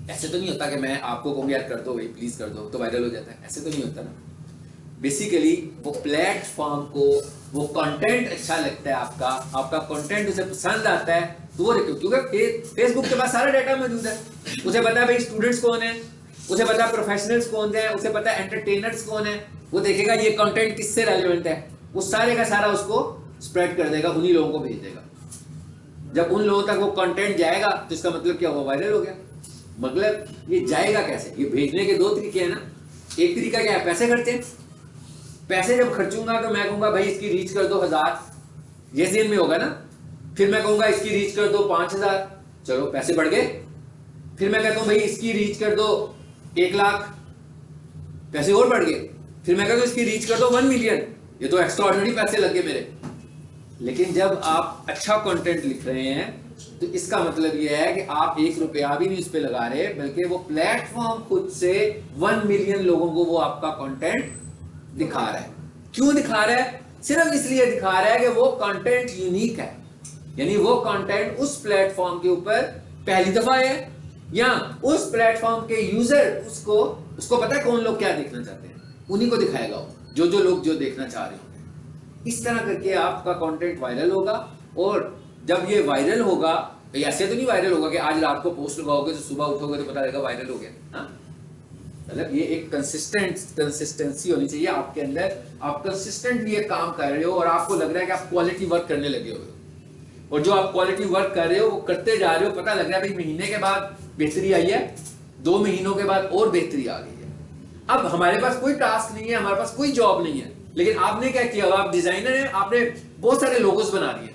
ऐसे तो नहीं होता कि मैं आपको कहूँ यार कर दो भाई प्लीज कर दो तो वायरल हो जाता है, ऐसे तो नहीं होता ना। बेसिकली वो प्लेटफॉर्म को वो कंटेंट अच्छा लगता है, आपका कंटेंट उसे पसंद आता है तो वो देखो, क्योंकि फेसबुक के पास सारा डाटा मौजूद है, उसे पता है भाई स्टूडेंट्स कौन है, उसे पता है प्रोफेशनल्स कौन है, उसे पता है एंटरटेनर्स कौन है, वो देखेगा ये कंटेंट किससे रेलेवेंट है, वो सारे का सारा उसको स्प्रेड कर देगा, उन्हीं लोगों को भेज देगा। जब उन लोगों तक वो कंटेंट जाएगा तो इसका मतलब क्या हुआ, वायरल हो गया। मतलब ये जाएगा कैसे, ये भेजने के 2 तरीके हैं ना। एक तरीका क्या है, पैसे खर्चे। पैसे जब खर्चूंगा तो मैं कहूंगा भाई इसकी रीच कर दो 1000, ये सीन में होगा ना। फिर मैं कहूंगा इसकी रीच कर दो 5000, चलो पैसे बढ़ गए। फिर मैं कहता हूं भाई इसकी रीच कर दो 1 लाख, पैसे और बढ़ गए। फिर मैं कहता हूं इसकी रीच कर दो 1 मिलियन, ये तो एक्स्ट्रा ऑर्डिनरी पैसे लग गए मेरे। लेकिन जब आप अच्छा कंटेंट लिख रहे हैं तो इसका मतलब यह है कि आप 1 रुपया भी नहीं उस पर लगा रहे, बल्कि वो प्लेटफॉर्म खुद से 1 मिलियन लोगों को वो आपका कंटेंट दिखा रहा है। क्यों दिखा रहा है, सिर्फ इसलिए दिखा रहा है कि वो कंटेंट यूनिक है, यानी वो कंटेंट उस प्लेटफॉर्म के ऊपर पहली दफा है, या उस प्लेटफॉर्म के यूजर उसको पता है कौन लोग क्या देखना चाहते हैं, उन्हीं को दिखाएगा वो, जो लोग जो देखना चाह रहे होंगे। इस तरह करके आपका कंटेंट वायरल होगा, और जब ये वायरल होगा, ऐसे तो नहीं वायरल होगा कि आज रात को पोस्ट लगाओगे तो सुबह उठोगे तो पता लगेगा वायरल हो गया। हाँ, मतलब ये एक कंसिस्टेंसी होनी चाहिए आपके अंदर। आप कंसिस्टेंटली ये काम कर रहे हो और आपको लग रहा है कि आप क्वालिटी वर्क करने लगे हो, और जो आप क्वालिटी वर्क कर रहे हो वो करते जा रहे हो, पता लग रहा है भाई महीने के बाद बेहतरी आई है, 2 महीनों के बाद और बेहतरी आ गई है। अब हमारे पास कोई टास्क नहीं है, हमारे पास कोई जॉब नहीं है, लेकिन आपने क्या किया, आप डिजाइनर हैं, आपने बहुत सारे लोगोस बना दिए,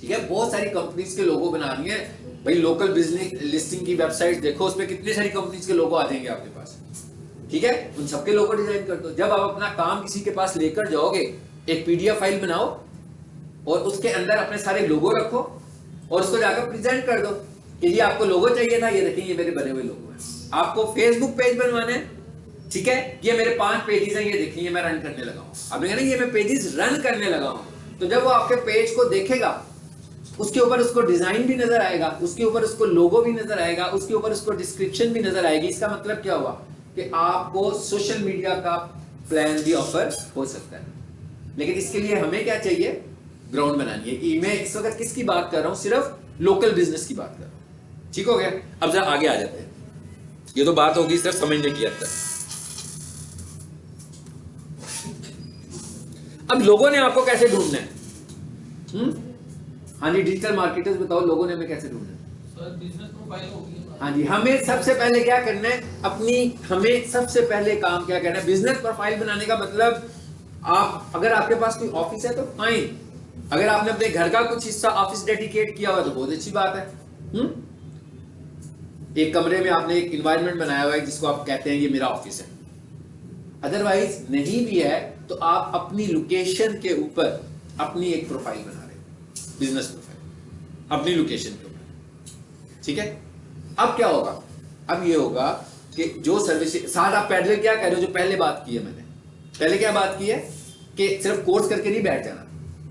ठीक है, बहुत सारी कंपनीज के लोगो बना दिए। भाई लोकल बिजनेस लिस्टिंग की वेबसाइट देखो, उस पर कितनी सारी कंपनीज के लोगो आ जाएंगे आपके पास, ठीक है, उन सबके लोगो डिजाइन कर दो। जब आप अपना काम किसी के पास लेकर जाओगे, एक पीडीएफ फाइल बनाओ और उसके अंदर अपने सारे लोगो रखो और उसको जाकर प्रेजेंट कर दो कि ये आपको लोगो चाहिए था, ये देखिए ये मेरे बने हुए लोगो हैं। आपको फेसबुक पेज बनवाने हैं, ठीक है, ये मेरे 5 पेजेस हैं, ये देखिए मैं रन करने लगा हूं। आपने कहा ना ये मैं पेजेस रन करने लगा हूं, तो जब वो आपके पेज को देखेगा, उसके ऊपर उसको डिजाइन भी नजर आएगा, उसके ऊपर उसको लोगो भी नजर आएगा, उसके ऊपर उसको डिस्क्रिप्शन भी नजर आएगी। इसका मतलब क्या हुआ कि आपको सोशल मीडिया का प्लान भी ऑफर हो सकता है, लेकिन इसके लिए हमें क्या चाहिए, ग्राउंड बनानी है। कि मैं इस वक्त किसकी बात कर रहा हूं, सिर्फ लोकल बिजनेस की बात कर रहा हूं, ठीक हो गया। अब जरा आगे आ जाते हैं, ये तो बात होगी सिर्फ समझने की हद तक। अब लोगों ने आपको कैसे ढूंढना है? हाँ जी, डिजिटल मार्केटर्स बताओ, लोगों ने हमें कैसे ढूंढना है? सर बिजनेस प्रोफाइल होगी। हाँ जी, हमें सबसे पहले क्या करना है, हमें सबसे पहले काम क्या करना है, बिजनेस प्रोफाइल बनाने का मतलब, आप अगर आपके पास कोई ऑफिस है तो फाइन, अगर आपने अपने घर का कुछ हिस्सा ऑफिस डेडिकेट किया हुआ तो बहुत अच्छी बात है। एक कमरे में आपने एक इन्वायरमेंट बनाया हुआ है जिसको आप कहते हैं ये मेरा ऑफिस है। अदरवाइज नहीं भी है तो आप अपनी लोकेशन के ऊपर अपनी एक प्रोफाइल बना रहे हो, बिजनेस प्रोफाइल अपनी लोकेशन के ऊपर, ठीक है। अब क्या होगा, अब ये होगा कि जो सर्विस, साथ आप पहले क्या कह रहे हो, जो पहले बात की है मैंने, पहले क्या बात की है कि सिर्फ कोर्स करके नहीं बैठ जाना,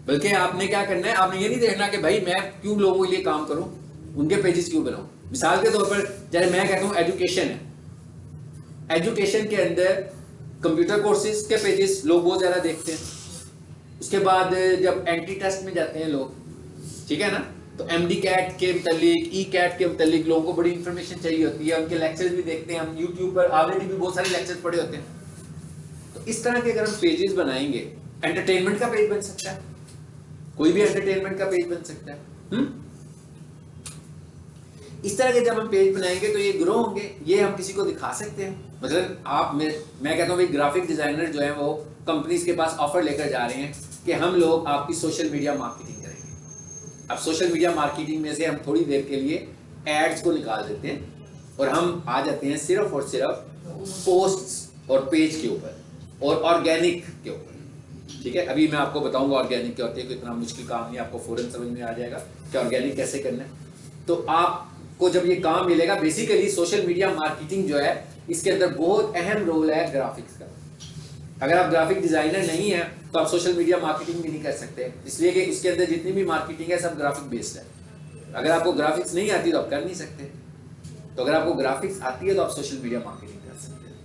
बल्कि आपने क्या करना है, आपने ये नहीं देखना कि भाई मैं क्यों लोगों के लिए काम करूं, उनके पेजेस क्यों बनाऊं। मिसाल के तौर पर चाहे मैं कहता हूं एजुकेशन है, एजुकेशन के अंदर कंप्यूटर कोर्सेज के पेजेस लोग बहुत ज्यादा देखते हैं। उसके बाद जब एंट्री टेस्ट में जाते हैं लोग, ठीक है ना, तो एमडी कैट के मुतालिक, ई कैट के मुतालिक लोगों को बड़ी इंफॉर्मेशन चाहिए होती है, उनके लेक्चर्स भी देखते हैं हम यूट्यूब पर, ऑलरेडी भी बहुत सारे लेक्चर्स पढ़े होते हैं। तो इस तरह के अगर हम पेजेस बनाएंगे, एंटरटेनमेंट का पेज बन सकता है, कोई भी एंटरटेनमेंट का पेज बन सकता है। इस तरह के जब हम पेज बनाएंगे तो ये ग्रो होंगे, ये हम किसी को दिखा सकते हैं। मतलब आप मैं कहता हूँ भाई ग्राफिक डिजाइनर जो है वो कंपनीज के पास ऑफर लेकर जा रहे हैं कि हम लोग आपकी सोशल मीडिया मार्केटिंग करेंगे। अब सोशल मीडिया मार्केटिंग में से हम थोड़ी देर के लिए एड्स को निकाल देते हैं और हम आ जाते हैं सिर्फ और सिर्फ पोस्ट्स और पेज के ऊपर और ऑर्गेनिक के ऊपर, ठीक है। अभी मैं आपको बताऊंगा ऑर्गेनिक क्या होती है, इतना मुश्किल काम नहीं, आपको फौरन समझ में आ जाएगा कि ऑर्गेनिक कैसे करना है। तो आपको जब ये काम मिलेगा, बेसिकली सोशल मीडिया मार्केटिंग जो है इसके अंदर बहुत अहम रोल है ग्राफिक्स का। अगर आप ग्राफिक डिजाइनर नहीं है तो आप सोशल मीडिया मार्केटिंग भी नहीं कर सकते, इसलिए कि उसके अंदर जितनी भी मार्केटिंग है सब ग्राफिक बेस्ड है। अगर आपको ग्राफिक्स नहीं आती तो आप कर नहीं सकते, तो अगर आपको ग्राफिक्स आती है तो आप सोशल मीडिया मार्केटिंग कर सकते हैं।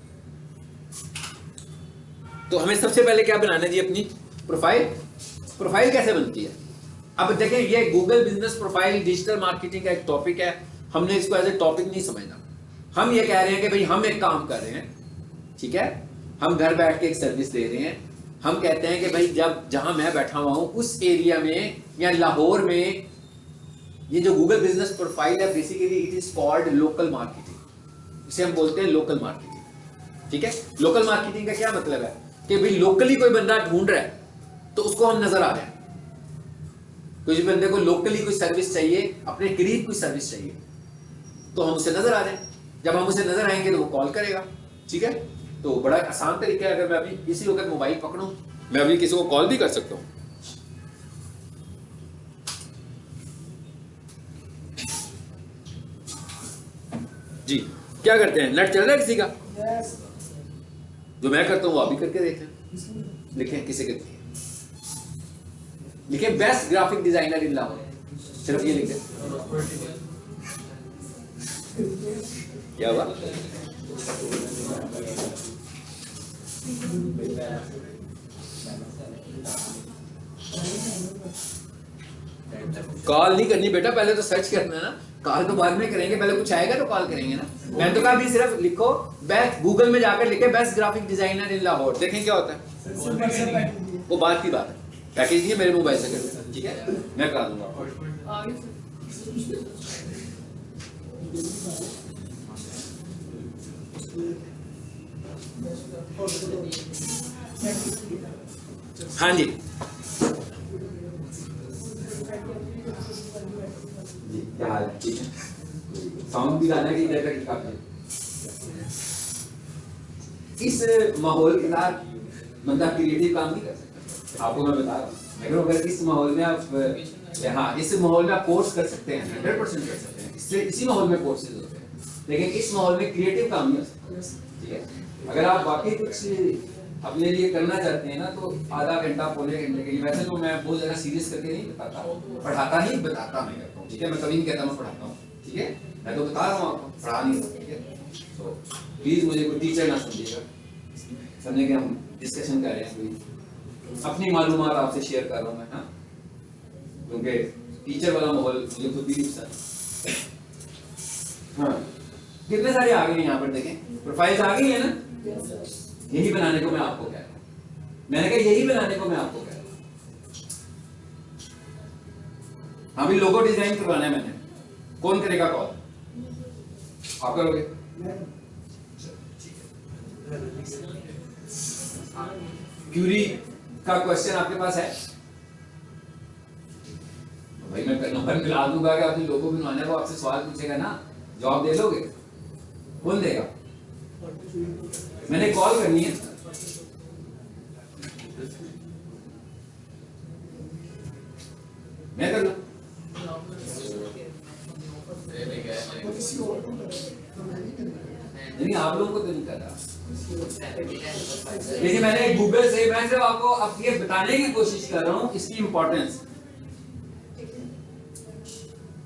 तो हमें सबसे पहले क्या बनाना है जी, अपनी प्रोफाइल। प्रोफाइल कैसे बनती है, अब देखें, ये Google business profile digital marketing का एक टॉपिक है, हमने इसको एज ए टॉपिक नहीं समझना। हम ये कह रहे हैं कि भाई हम एक काम कर रहे हैं, ठीक है, हम घर बैठ के एक सर्विस दे रहे हैं। हम कहते हैं कि भाई जब जहां मैं बैठा हुआ हूं उस एरिया में या लाहौर में, ये जो गूगल बिजनेस प्रोफाइल है basically it is called local marketing, इसे हम बोलते हैं लोकल मार्केटिंग, ठीक है। लोकल मार्केटिंग का क्या मतलब है कि भाई लोकली कोई बंदा ढूंढ रहा है तो उसको हम नजर आ जाए। कोई बंदे को लोकली कोई सर्विस चाहिए, अपने करीब कोई सर्विस चाहिए, तो हम उसे नजर आ जाए। जब हम उसे नजर आएंगे तो वो कॉल करेगा, ठीक है। तो बड़ा आसान तरीका है, अगर मैं अभी इसी वक्त मोबाइल पकड़ूं, मैं अभी किसी को कॉल भी कर सकता हूं। जी, क्या करते हैं, नेट चल रहा है किसी का? Yes. जो मैं करता हूं वो अभी करके देखें, लिखें किसे कहते हैं, लिखें बेस्ट ग्राफिक डिजाइनर इन लाहौर, सिर्फ ये लिखें। क्या हुआ? कॉल नहीं करनी बेटा, पहले तो सर्च करना है ना, कॉल तो बाद में करेंगे, पहले कुछ आएगा तो कॉल करेंगे ना। मैंने तो कहा अभी सिर्फ लिखो बेस्ट, गूगल में जाकर लिखे बेस्ट ग्राफिक डिजाइनर इन लाहौर, देखें क्या होता है। वो बात की बात है, पैकेज दिए मेरे मोबाइल से कर, ठीक है, मैं करा दूंगा आपको। हाँ जी क्या हाल है, ठीक है, साउंड भी गाना की इधर तक काफी। इस माहौल के साथ बंदा क्रिएटिव काम नहीं कर सकता, आपको मैं बता रहा हूँ। लेकिन अगर इस माहौल में आप, हाँ इस माहौल में आप कोर्स कर सकते हैं, 100% कर सकते हैं, इससे इसी माहौल में कोर्सेज होते हैं, लेकिन इस माहौल में क्रिएटिव काम नहीं हो सकता, ठीक है। अगर आप वाकई कुछ अपने लिए करना चाहते हैं ना, तो आधा घंटा पौने घंटे के लिए, वैसे तो मैं बहुत ज़्यादा सीरियस करके नहीं बताता, पढ़ाता नहीं बताता मैं करता हूँ, ठीक है, मैं कभी नहीं कहता मैं पढ़ाता हूँ, ठीक है, मैं तो बता रहा हूँ आपको, पढ़ा नहीं रहा, ठीक है। तो प्लीज़ मुझे कोई टीचर ना समझिएगा, समझे कि हम डिस्कशन कर रहे हैं, कोई अपनी मालूमात आपसे शेयर कर रहा हूँ मैं, हाँ, क्योंकि टीचर वाला माहौल मुझे खुद भी नहीं पसंद। हाँ कितने सारे आ गए हैं यहाँ पर, देखें प्रोफाइल्स आ गई है ना, यही बनाने को मैं आपको कह रहा हूँ, मैंने कहा यही बनाने को मैं आपको कह रहा हूँ। हाँ भी लोगो डिजाइन करवाना है मैंने, कौन करेगा कॉल, आप करोगे, क्यूरी का क्वेश्चन आपके पास है भाई, मैं नंबर मिला दूंगा कि आपने लोगो बनवाना है, वो आपसे सवाल पूछेगा ना, जवाब दे दोगे, कौन देगा, मैंने कॉल करनी है, मैं कर लूं, नहीं आप लोगों को तो नहीं कर रहा। देखिए मैंने गूगल से, मैं सिर्फ आपको अब ये बताने की कोशिश कर रहा हूं इसकी इंपॉर्टेंस,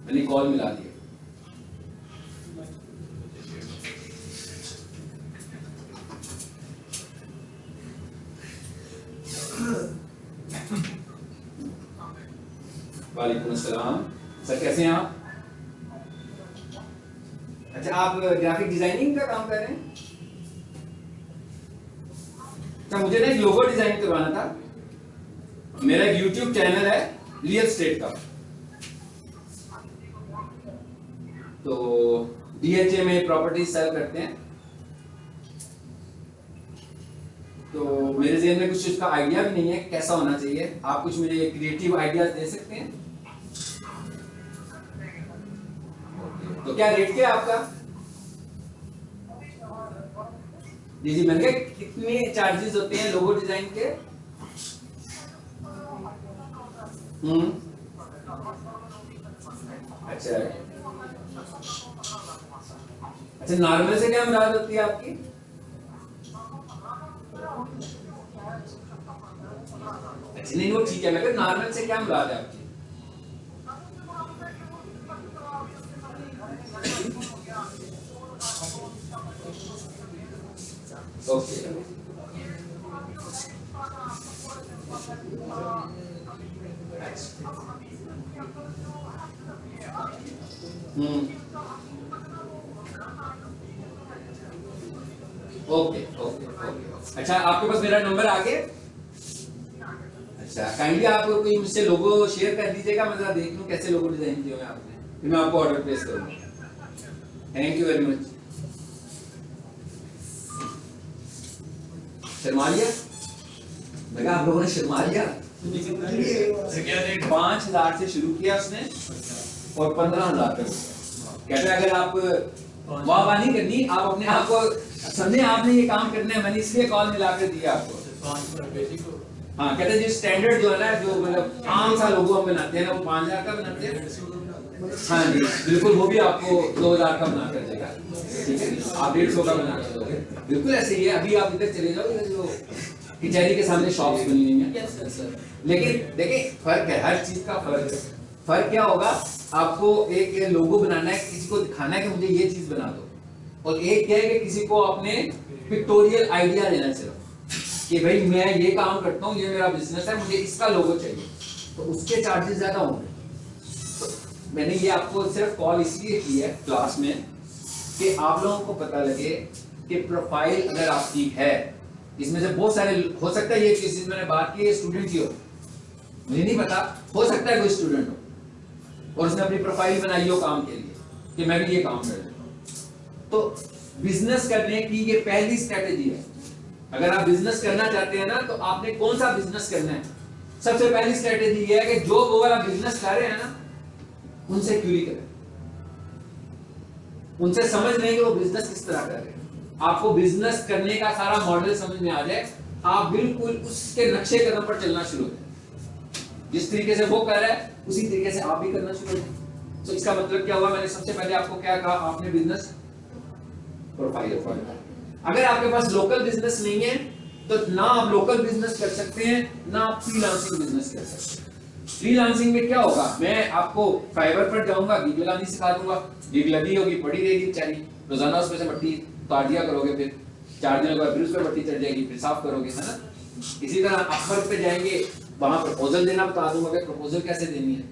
मैंने कॉल मिला दिया। वालेकुम अस्सलाम सर, कैसे हैं आप? अच्छा आप ग्राफिक डिजाइनिंग का काम कर रहे हैं? अच्छा मुझे ना एक लोगो डिजाइन करवाना था, मेरा एक यूट्यूब चैनल है रियल एस्टेट का, तो DHA में प्रॉपर्टी सेल करते हैं, तो मेरे ज़हन में कुछ उसका आइडिया भी नहीं है कैसा होना चाहिए, आप कुछ मुझे क्रिएटिव आइडियाज दे सकते हैं? तो क्या रेट क्या है आपका? जी मैंने कहा कितने चार्जेस होते हैं लोगो डिजाइन के? अच्छा अच्छा, नॉर्मल से क्या मुराद होती है आपकी? अच्छा नहीं वो ठीक है, मैं कह नॉर्मल से क्या मुराद है आपकी? ओके ओके ओके ओके, अच्छा आपके पास मेरा नंबर आ गया? अच्छा काइंडली आप कोई मुझसे लोगो शेयर कर दीजिएगा, मैं जरा देख लूं कैसे लोगो डिजाइन किए हुए आपने, फिर मैं आपको ऑर्डर प्लेस करूंगा। Thank you very much. Sharma लिया? मैं कहा आप लोगों ने शर्मा लिया? 5,000 से शुरू किया उसने और 15,000 तक कहते हैं। अगर आप वाह नहीं करनी, आप अपने आप को समझे आपने ये काम करना है, मैंने इसलिए कॉल मिलाकर दिया आपको। हाँ कहते हैं जो स्टैंडर्ड जो है ना, जो मतलब आम सा लोगो हम बनाते हैं ना, वो 5,000 का बनाते हैं। हाँ जी बिल्कुल, वो भी आपको 2,000 का बना कर देगा, ठीक है, आप 150 का बना कर दोगे, बिल्कुल ऐसे ही है। अभी आप इधर चले जाओ, इधर जो कचहरी के सामने शॉप्स बनी हुई हैं, लेकिन देखिए फर्क है, हर चीज का फर्क है। फर्क क्या होगा, आपको एक लोगो बनाना है, किसी को दिखाना है कि मुझे ये चीज बना दो, और एक क्या है कि किसी को अपने पिक्टोरियल आइडिया देना है सिर्फ, कि भाई मैं ये काम करता हूँ, ये मेरा बिजनेस है, मुझे इसका लोगो चाहिए, तो उसके चार्जेस ज्यादा होंगे। तो मैंने ये आपको सिर्फ कॉल इसलिए की है क्लास में कि आप लोगों को पता लगे कि प्रोफाइल अगर आपकी है, इसमें से बहुत सारे हो सकता है ये चीज मैंने बात की स्टूडेंट की हो, मुझे नहीं पता, हो सकता है कोई स्टूडेंट हो और उसने अपनी प्रोफाइल बनाई हो काम के लिए कि मैं भी ये काम कर लेता हूं। तो बिजनेस करने की ये पहली स्ट्रेटेजी है। अगर आप बिजनेस करना चाहते हैं ना, तो आपने कौन सा बिजनेस करना है, सबसे पहली स्ट्रेटेजी ये है कि जो वो वाला बिजनेस कर रहे हैं ना, उनसे क्यूरी करें, उनसे समझ लें कि वो बिजनेस किस तरह कर रहे हैं। आपको बिजनेस करने का सारा मॉडल समझ में आ जाए, आप बिल्कुल उसके नक्शे कदम पर चलना शुरू करें। जिस तरीके से वो कर रहा है उसी तरीके से आप भी करना शुरू करें। तो इसका मतलब क्या हुआ, मैंने सबसे पहले आपको क्या कहा, आपने बिजनेस प्रोफाइल। अगर आपके पास लोकल बिजनेस नहीं है तो ना आप लोकल बिजनेस कर सकते हैं, ना आप फ्रीलांसिंग बिजनेस कर सकते हैं। फ्रीलांसिंग में क्या होगा, मैं आपको फाइवर पर जाऊंगा, गीग लगानी सिखा दूंगा, गीग लगी होगी, पड़ी रहेगी बेचारी, रोजाना उसमें से मट्टी काट दिया करोगे, फिर 4 दिनों के बाद फिर उस पर मट्टी चढ़ जाएगी, फिर साफ करोगे, है ना। इसी तरह अपवर्क पे जाएंगे, वहां प्रपोजल देना बता दूंगा कि प्रपोजल कैसे देनी है।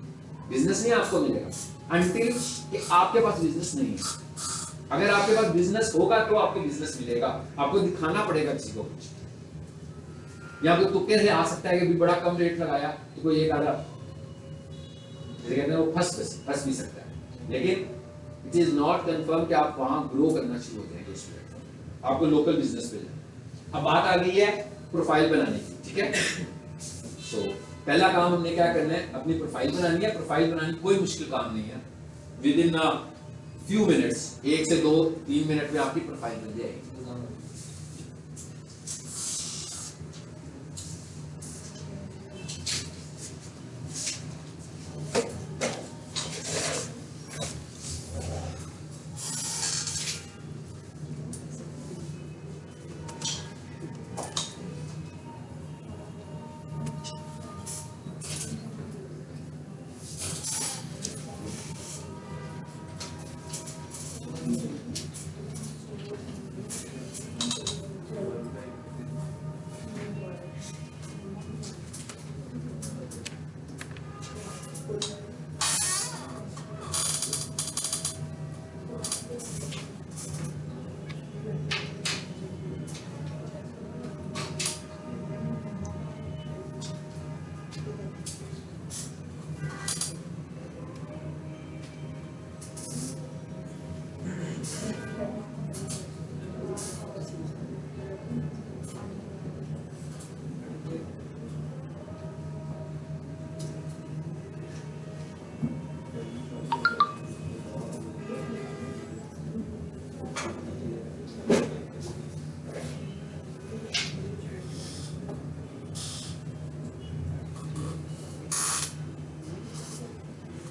बिजनेस नहीं आपको मिलेगा अनटिल कि आपके पास बिजनेस नहीं है। अगर आपके पास बिजनेस होगा तो आपको बिजनेस मिलेगा, आपको दिखाना पड़ेगा किसी को कुछ। या कोई तुक्के से आ सकता है कि भी बड़ा कम रेट लगाया तो कोई एक आधा कहते हैं वो फंस भी सकता है, लेकिन इट इज नॉट कंफर्म कि आप वहां ग्रो करना शुरू हो जाएंगे उस प्लेटफॉर्म। आपको लोकल बिजनेस पे जाना। अब बात आ गई है प्रोफाइल बनाने की, ठीक है। तो पहला काम हमने क्या करना है, अपनी प्रोफाइल बनानी है। प्रोफाइल बनानी कोई मुश्किल काम नहीं है, विद इन फ्यू मिनट्स, 1 से 2-3 मिनट में आपकी प्रोफाइल बन जाएगी।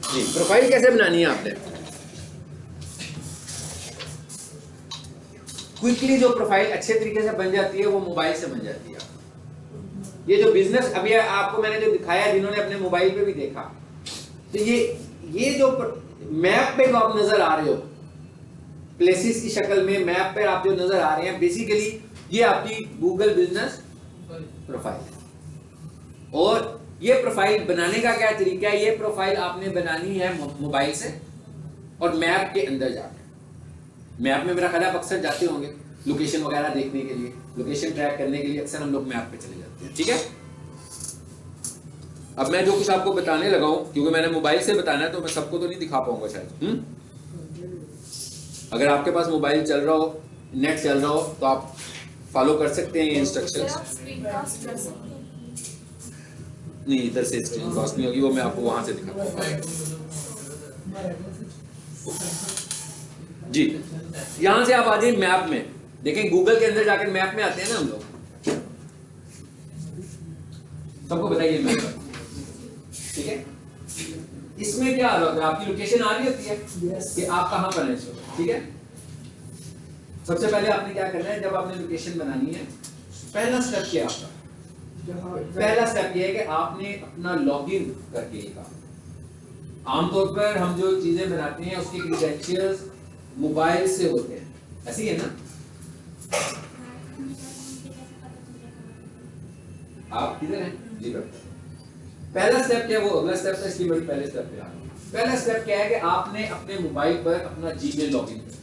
जी, प्रोफाइल कैसे बनानी है आपने। क्विकली जो प्रोफाइल अच्छे तरीके से बन जाती है वो मोबाइल से बन जाती है। ये जो बिजनेस अभी आपको मैंने जो दिखाया, जिन्होंने अपने मोबाइल पे भी देखा, तो ये जो मैप पे जो आप नजर आ रहे हो, प्लेसेस की शक्ल में मैप पे आप जो नजर आ रहे हैं, बेसिकली ये आपकी गूगल बिजनेस प्रोफाइल है। और ये प्रोफाइल बनाने का क्या तरीका है, ये प्रोफाइल आपने बनानी है मोबाइल से और मैप के अंदर जाकर। मैप में मेरा ख्याल है आप अक्सर जाते होंगे लोकेशन वगैरह देखने के लिए, लोकेशन ट्रैक करने के लिए अक्सर हम लोग मैप पे चले जाते हैं, ठीक है। अब मैं जो कुछ आपको बताने लगा हूं, क्योंकि मैंने मोबाइल से बताना है तो मैं सबको तो नहीं दिखा पाऊंगा शायद। अगर आपके पास मोबाइल चल रहा हो, नेट चल रहा हो, तो आप फॉलो कर सकते हैं ये इंस्ट्रक्शंस। नहीं, इधर से स्क्रीन क्रॉस नहीं होगी, वो मैं आपको वहां से दिखाऊंगा। जी, यहां से आप आ जाइए मैप में। देखें गूगल के अंदर जाकर मैप में आते हैं ना हम लोग, सबको बताइए मैप, ठीक है। इसमें क्या आ रहा होता है, आपकी लोकेशन आ रही होती है कि आप कहां पर हैं, ठीक है। सबसे पहले आपने क्या करना है, जब आपने लोकेशन बनानी है, पहला स्टेप क्या है आपका, पहला स्टेप ये है कि आपने अपना लॉगिन करके काम। आमतौर पर हम जो चीजें बनाते हैं उसके क्रेडेंशियल्स मोबाइल से होते हैं, ऐसी है ना। आप किधर हैं? जी बेटा। पहला स्टेप क्या है, वो अगला स्टेप है, इसलिए मैं पहले स्टेप पे आ रहा हूँ। पहला स्टेप क्या है कि आपने अपने मोबाइल पर अपना जीमेल लॉगिन करना,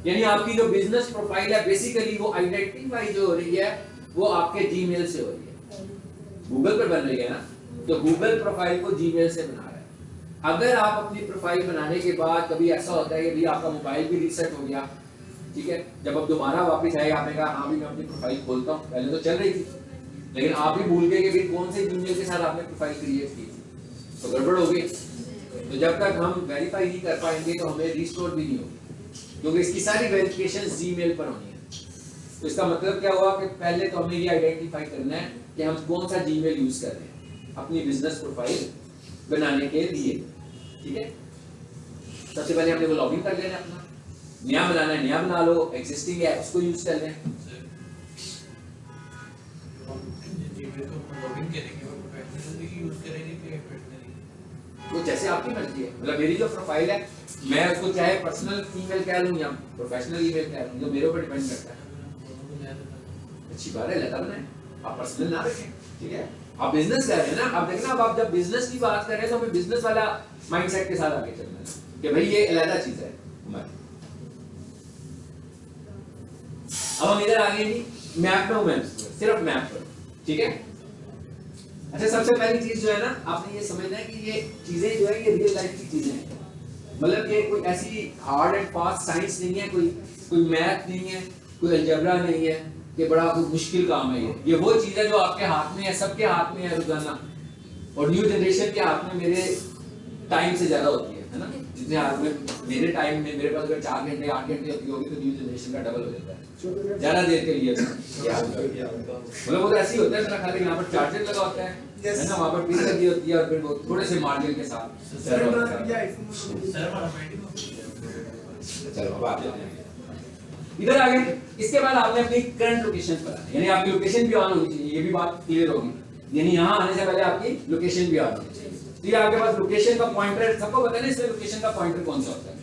यानी आपकी जो बिजनेस प्रोफाइल है बेसिकली वो आइडेंटिफाई जो हो रही है वो आपके जीमेल से हो रही है। गूगल पर बन रही है ना, तो गूगल प्रोफाइल को जीमेल से बना रहा है। अगर आप अपनी प्रोफाइल बनाने के बाद कभी ऐसा होता है कि भाई आपका मोबाइल भी रीसेट हो गया, ठीक है, जब अब दोबारा वापस आए आपने कहा हाँ भी मैं अपनी प्रोफाइल खोलता हूँ, पहले तो चल रही थी लेकिन आप भी भूल गए कि भाई कौन से जीमेल के साथ आपने प्रोफाइल क्रिएट की, तो गड़बड़ हो गई। तो जब तक हम वेरीफाई नहीं कर पाएंगे तो हमें रिस्टोर भी नहीं होगी, क्योंकि इसकी सारी वेरिफिकेशन जीमेल पर होनी है। तो इसका मतलब क्या हुआ कि पहले तो हमें ये आइडेंटिफाई करना है कि हम कौन सा जीमेल यूज कर रहे हैं अपनी बिजनेस प्रोफाइल बनाने के लिए, ठीक है। सबसे पहले हमने वो लॉगिन कर लेना है, अपना नया बनाना है, नया बना लो, एग्जिस्टिंग है उसको यूज कर लें। वो जैसे आपकी मर्जी है, मतलब मेरी जो प्रोफाइल है मैं उसको चाहे पर्सनल ईमेल कह लूं या प्रोफेशनल ईमेल कह लूं, जो मेरे ऊपर डिपेंड करता है। अच्छी बात है, लगा बनाए, आप पर्सनल ना रखें, ठीक है। आप बिजनेस कर रहे हैं ना, आप देखना अब आप जब बिजनेस की बात कर रहे हैं तो हमें बिजनेस वाला माइंडसेट के साथ आगे चलना है कि भाई ये अलग चीज है। अब हम इधर आगे नहीं, मैप में हूं मैं, सिर्फ मैप पर, ठीक है। अच्छा, सबसे पहली चीज जो है ना आपने ये समझना है कि ये चीजें जो है ये रियल लाइफ की चीजें हैं, मतलब ये कोई ऐसी हार्ड एंड फास्ट साइंस नहीं है, कोई मैथ नहीं है, कोई अलजेब्रा नहीं है कि बड़ा कोई मुश्किल काम है। ये वो चीज है जो आपके हाथ में है, सबके हाथ में है रोजाना, और न्यू जनरेशन के हाथ में मेरे टाइम से ज्यादा होती है ना। जितने हाथ में मेरे टाइम में मेरे पास अगर 4 घंटे 8 घंटे होगी तो न्यू जनरेशन का डबल हो जाता है ज्यादा देर के लिए। मतलब वो तो ऐसे ही होता है, मेरा खाली यहाँ पर चार्जर लगा होता है ना, वहाँ पर पिन लगी होती है और फिर वो थोड़े से मार्जिन के साथ। चलो अब आते हैं इधर आगे। इसके बाद आपने अपनी करंट लोकेशन पर आना, यानी आपकी लोकेशन भी ऑन होनी चाहिए, ये भी बात क्लियर होगी, यानी यहाँ आने से पहले आपकी लोकेशन भी ऑन होनी चाहिए। तो ये आपके पास लोकेशन का पॉइंटर, सबको पता है ना इसमें लोकेशन का पॉइंटर कौन सा होता है?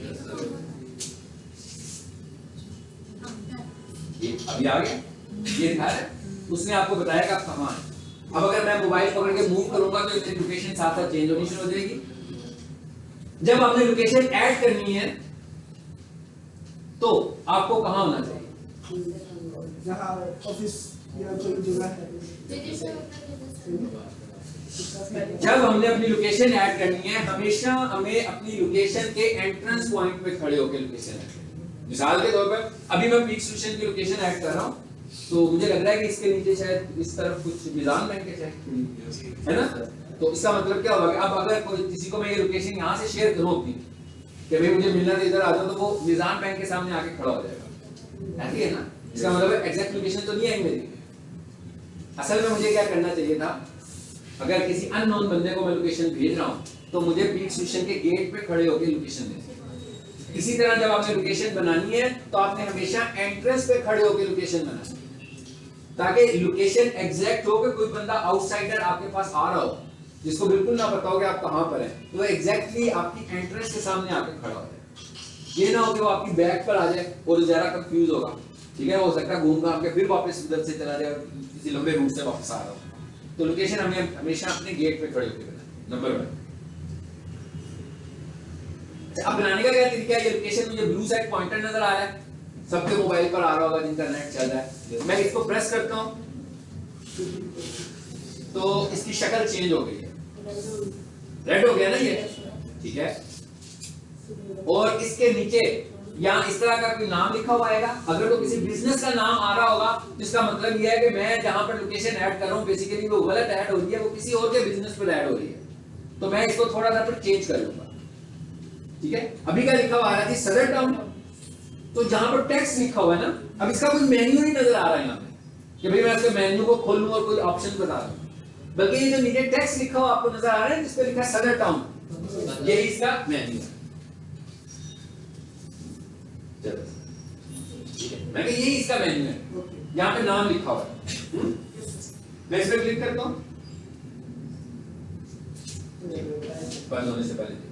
ये अभी आ गया, ये दिखा रहा है, उसने आपको बताया कि आप कहाँ हैं। अब अगर मैं मोबाइल पकड़ के मूव करूंगा तो इसकी लोकेशन साथ साथ चेंज होनी शुरू हो जाएगी। जब आपने लोकेशन ऐड करनी है तो आपको कहाँ होना चाहिए? जहाँ ऑफिस या कोई जगह है। जब हमने अपनी लोकेशन ऐड करनी है हमेशा हमें अपनी लोकेशन के एंट्रेंस पॉइंट पे खड़े होकर लोकेशन ऐड करनी है। मिसाल के तौर पर अभी मैं पीक सोल्यूशन की लोकेशन ऐड कर रहा हूँ, तो मुझे लग रहा है कि इसके नीचे शायद इस तरफ कुछ मिजान बैंक है ना, तो इसका मतलब क्या होगा कि अब अगर कोई किसी को मैं ये लोकेशन यहाँ से शेयर करूँ अपनी कि भाई मुझे मिलना इधर आ जाओ, तो वो मिजान बैंक के सामने आके खड़ा हो जाएगा, ऐसे है ना। इसका मतलब एग्जैक्ट लोकेशन तो नहीं आई मेरी। असल में मुझे क्या करना चाहिए था, अगर किसी अननोन बंदे को मैं लोकेशन भेज रहा हूँ तो मुझे पीक स्टेशन के गेट पे खड़े होकर लोकेशन देनी है। इसी तरह जब आपने लोकेशन बनानी है तो आपने हमेशा एंट्रेंस पे खड़े होकर लोकेशन बनानी है, ताकि लोकेशन एग्जैक्ट हो कि कोई बंदा आउटसाइडर आपके पास आ रहा हो जिसको बिल्कुल ना पता हो कि आप कहाँ पर हैं, तो एग्जैक्टली आपकी एंट्रेंस के सामने आके खड़ा हो जाए। ये ना हो कि वो आपकी बैक पर आ जाए और ज़रा कंफ्यूज होगा, ठीक है, हो सकता है घूम घाम के फिर वापस उधर से चला जाए, किसी लंबे रूट से वापस आ रहा हो। तो लोकेशन हमें हमेशा अपने गेट पे खड़े होकर बनानी। नंबर 1। अब बनाने का क्या तरीका है? ये लोकेशन मुझे ब्लू साइड पॉइंटर नजर आ रहा है, सबके मोबाइल पर आ रहा होगा जिनका नेट चल रहा है। मैं इसको प्रेस करता हूँ तो इसकी शक्ल चेंज हो गई है, रेड हो गया ना ये, ठीक है। और इसके नीचे यहाँ इस तरह का कोई नाम लिखा हुआ आएगा। अगर तो किसी बिजनेस का नाम आ रहा होगा तो इसका मतलब यह है कि मैं जहां पर लोकेशन ऐड कर रहा हूँ बेसिकली वो गलत ऐड हो रही है, वो किसी और के बिजनेस पर ऐड हो रही है, तो मैं इसको थोड़ा सा फिर चेंज कर लूंगा, ठीक है। अभी क्या लिखा हुआ आ रहा है सदर टाउन, तो जहां पर टेक्स्ट लिखा हुआ है ना, अब इसका कोई मेन्यू नहीं नजर आ रहा है यहाँ पे कि भाई मैं इसके मेन्यू को खोल लूं और कोई ऑप्शन बता दूं, बल्कि ये जो नीचे टेक्स्ट लिखा हुआ आपको नजर आ रहा है जिस पे लिखा है सदर टाउन, यही इसका मेन्यू है। मैं कह यही इसका मेन्यू है, यहाँ पे नाम लिखा हुआ है। मैं इस पे क्लिक करता हूँ, बंद होने से पहले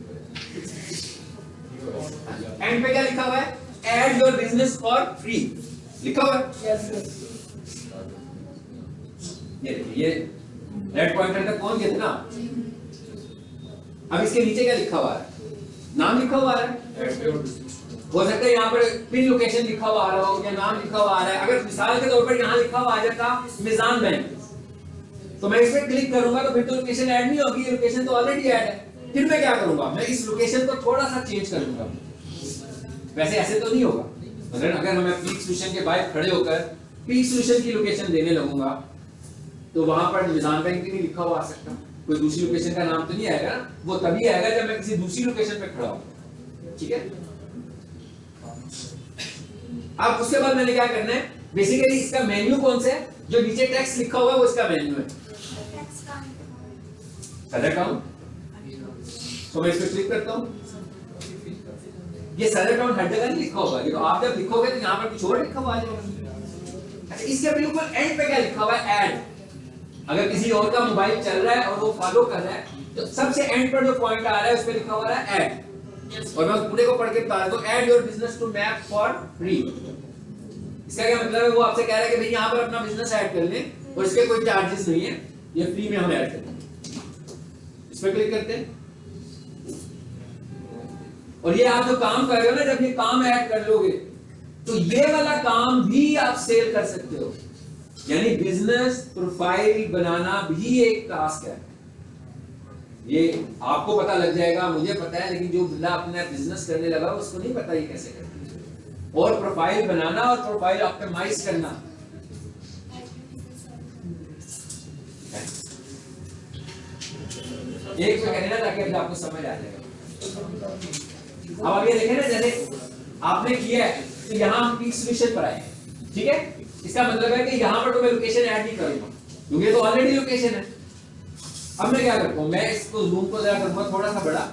एंड पे क्या लिखा हुआ है? Add your business for free लिखा हुआ है। ये रेड पॉइंटर तक पहुंच गए थे ना। अब इसके नीचे क्या लिखा हुआ है? नाम लिखा हुआ है। हो सकता है यहाँ पर पिन लोकेशन लिखा हुआ आ रहा हो या नाम लिखा हुआ आ रहा है। अगर मिसाल के तौर पर यहाँ लिखा हुआ आ जाता मिजान बैंक, तो मैं इस पर क्लिक करूंगा तो फिर तो लोकेशन ऐड नहीं होगी, लोकेशन तो ऑलरेडी ऐड है। फिर मैं क्या करूंगा, मैं इस लोकेशन को थोड़ा सा चेंज कर दूंगा। वैसे ऐसे तो नहीं होगा। अगर मैं पीक सोल्यूशन के बाहर खड़े होकर पीक सोल्यूशन की लोकेशन देने लगूंगा तो वहां पर मिजान बैंक भी नहीं लिखा हुआ आ सकता, कोई दूसरी लोकेशन का नाम तो नहीं आएगा ना। वो तभी आएगा जब मैं किसी दूसरी लोकेशन पे खड़ा हूं। ठीक है। अब उसके बाद मैंने क्या करना है, बेसिकली इसका मेन्यू कौन सा है? जो नीचे टेक्स्ट लिखा हुआ है वो इसका मेन्यू है। सदर काउंट, तो मैं इस पर क्लिक करता हूं। ये सदर काउंट हर जगह नहीं लिखा होगा, ये तो आप जब लिखोगे तो यहाँ पर कुछ और लिखा हुआ आ जाएगा। अच्छा, इसके बिल्कुल एंड पे क्या लिखा हुआ है? ऐड। अगर किसी और का मोबाइल चल रहा है और वो फॉलो कर रहा है तो सबसे एंड पर जो पॉइंट आ रहा है उस पे लिखा हुआ है ऐड। और मैं उस पूरे को पढ़ के बता दूं, add your business to map for free. इसका क्या मतलब है? वो आपसे कह रहा है कि भाई यहाँ पर अपना बिजनेस ऐड कर लें और इसके कोई चार्जेस नहीं है, ये फ्री में हम ऐड करते हैं। इस पर क्लिक करते हैं और ये आप जो काम कर रहे हो ना, जब ये काम ऐड कर लोगे तो ये वाला काम भी आप सेल कर सकते हो। यानी बिजनेस प्रोफाइल बनाना भी एक टास्क है। ये आपको पता लग जाएगा, मुझे पता है, लेकिन जो बंदा अपना बिजनेस करने लगा उसको नहीं पता ये कैसे करते हैं। और प्रोफाइल बनाना और प्रोफाइल ऑप्टिमाइज करना, एक पे करें ना ताकि अभी आपको समझ आ जाएगा। अब आप ये देखें ना, जैसे आपने किया है तो यहाँ हम पीक सोल्यूशन पर आए हैं। ठीक है, इसका मतलब है कि यहाँ पर तो मैं लोकेशन ऐड नहीं करूंगा क्योंकि तो ऑलरेडी लोकेशन है। अब मैं क्या करता हूं, मैं इसको जूम को जरा करूंगा थोड़ा सा बड़ा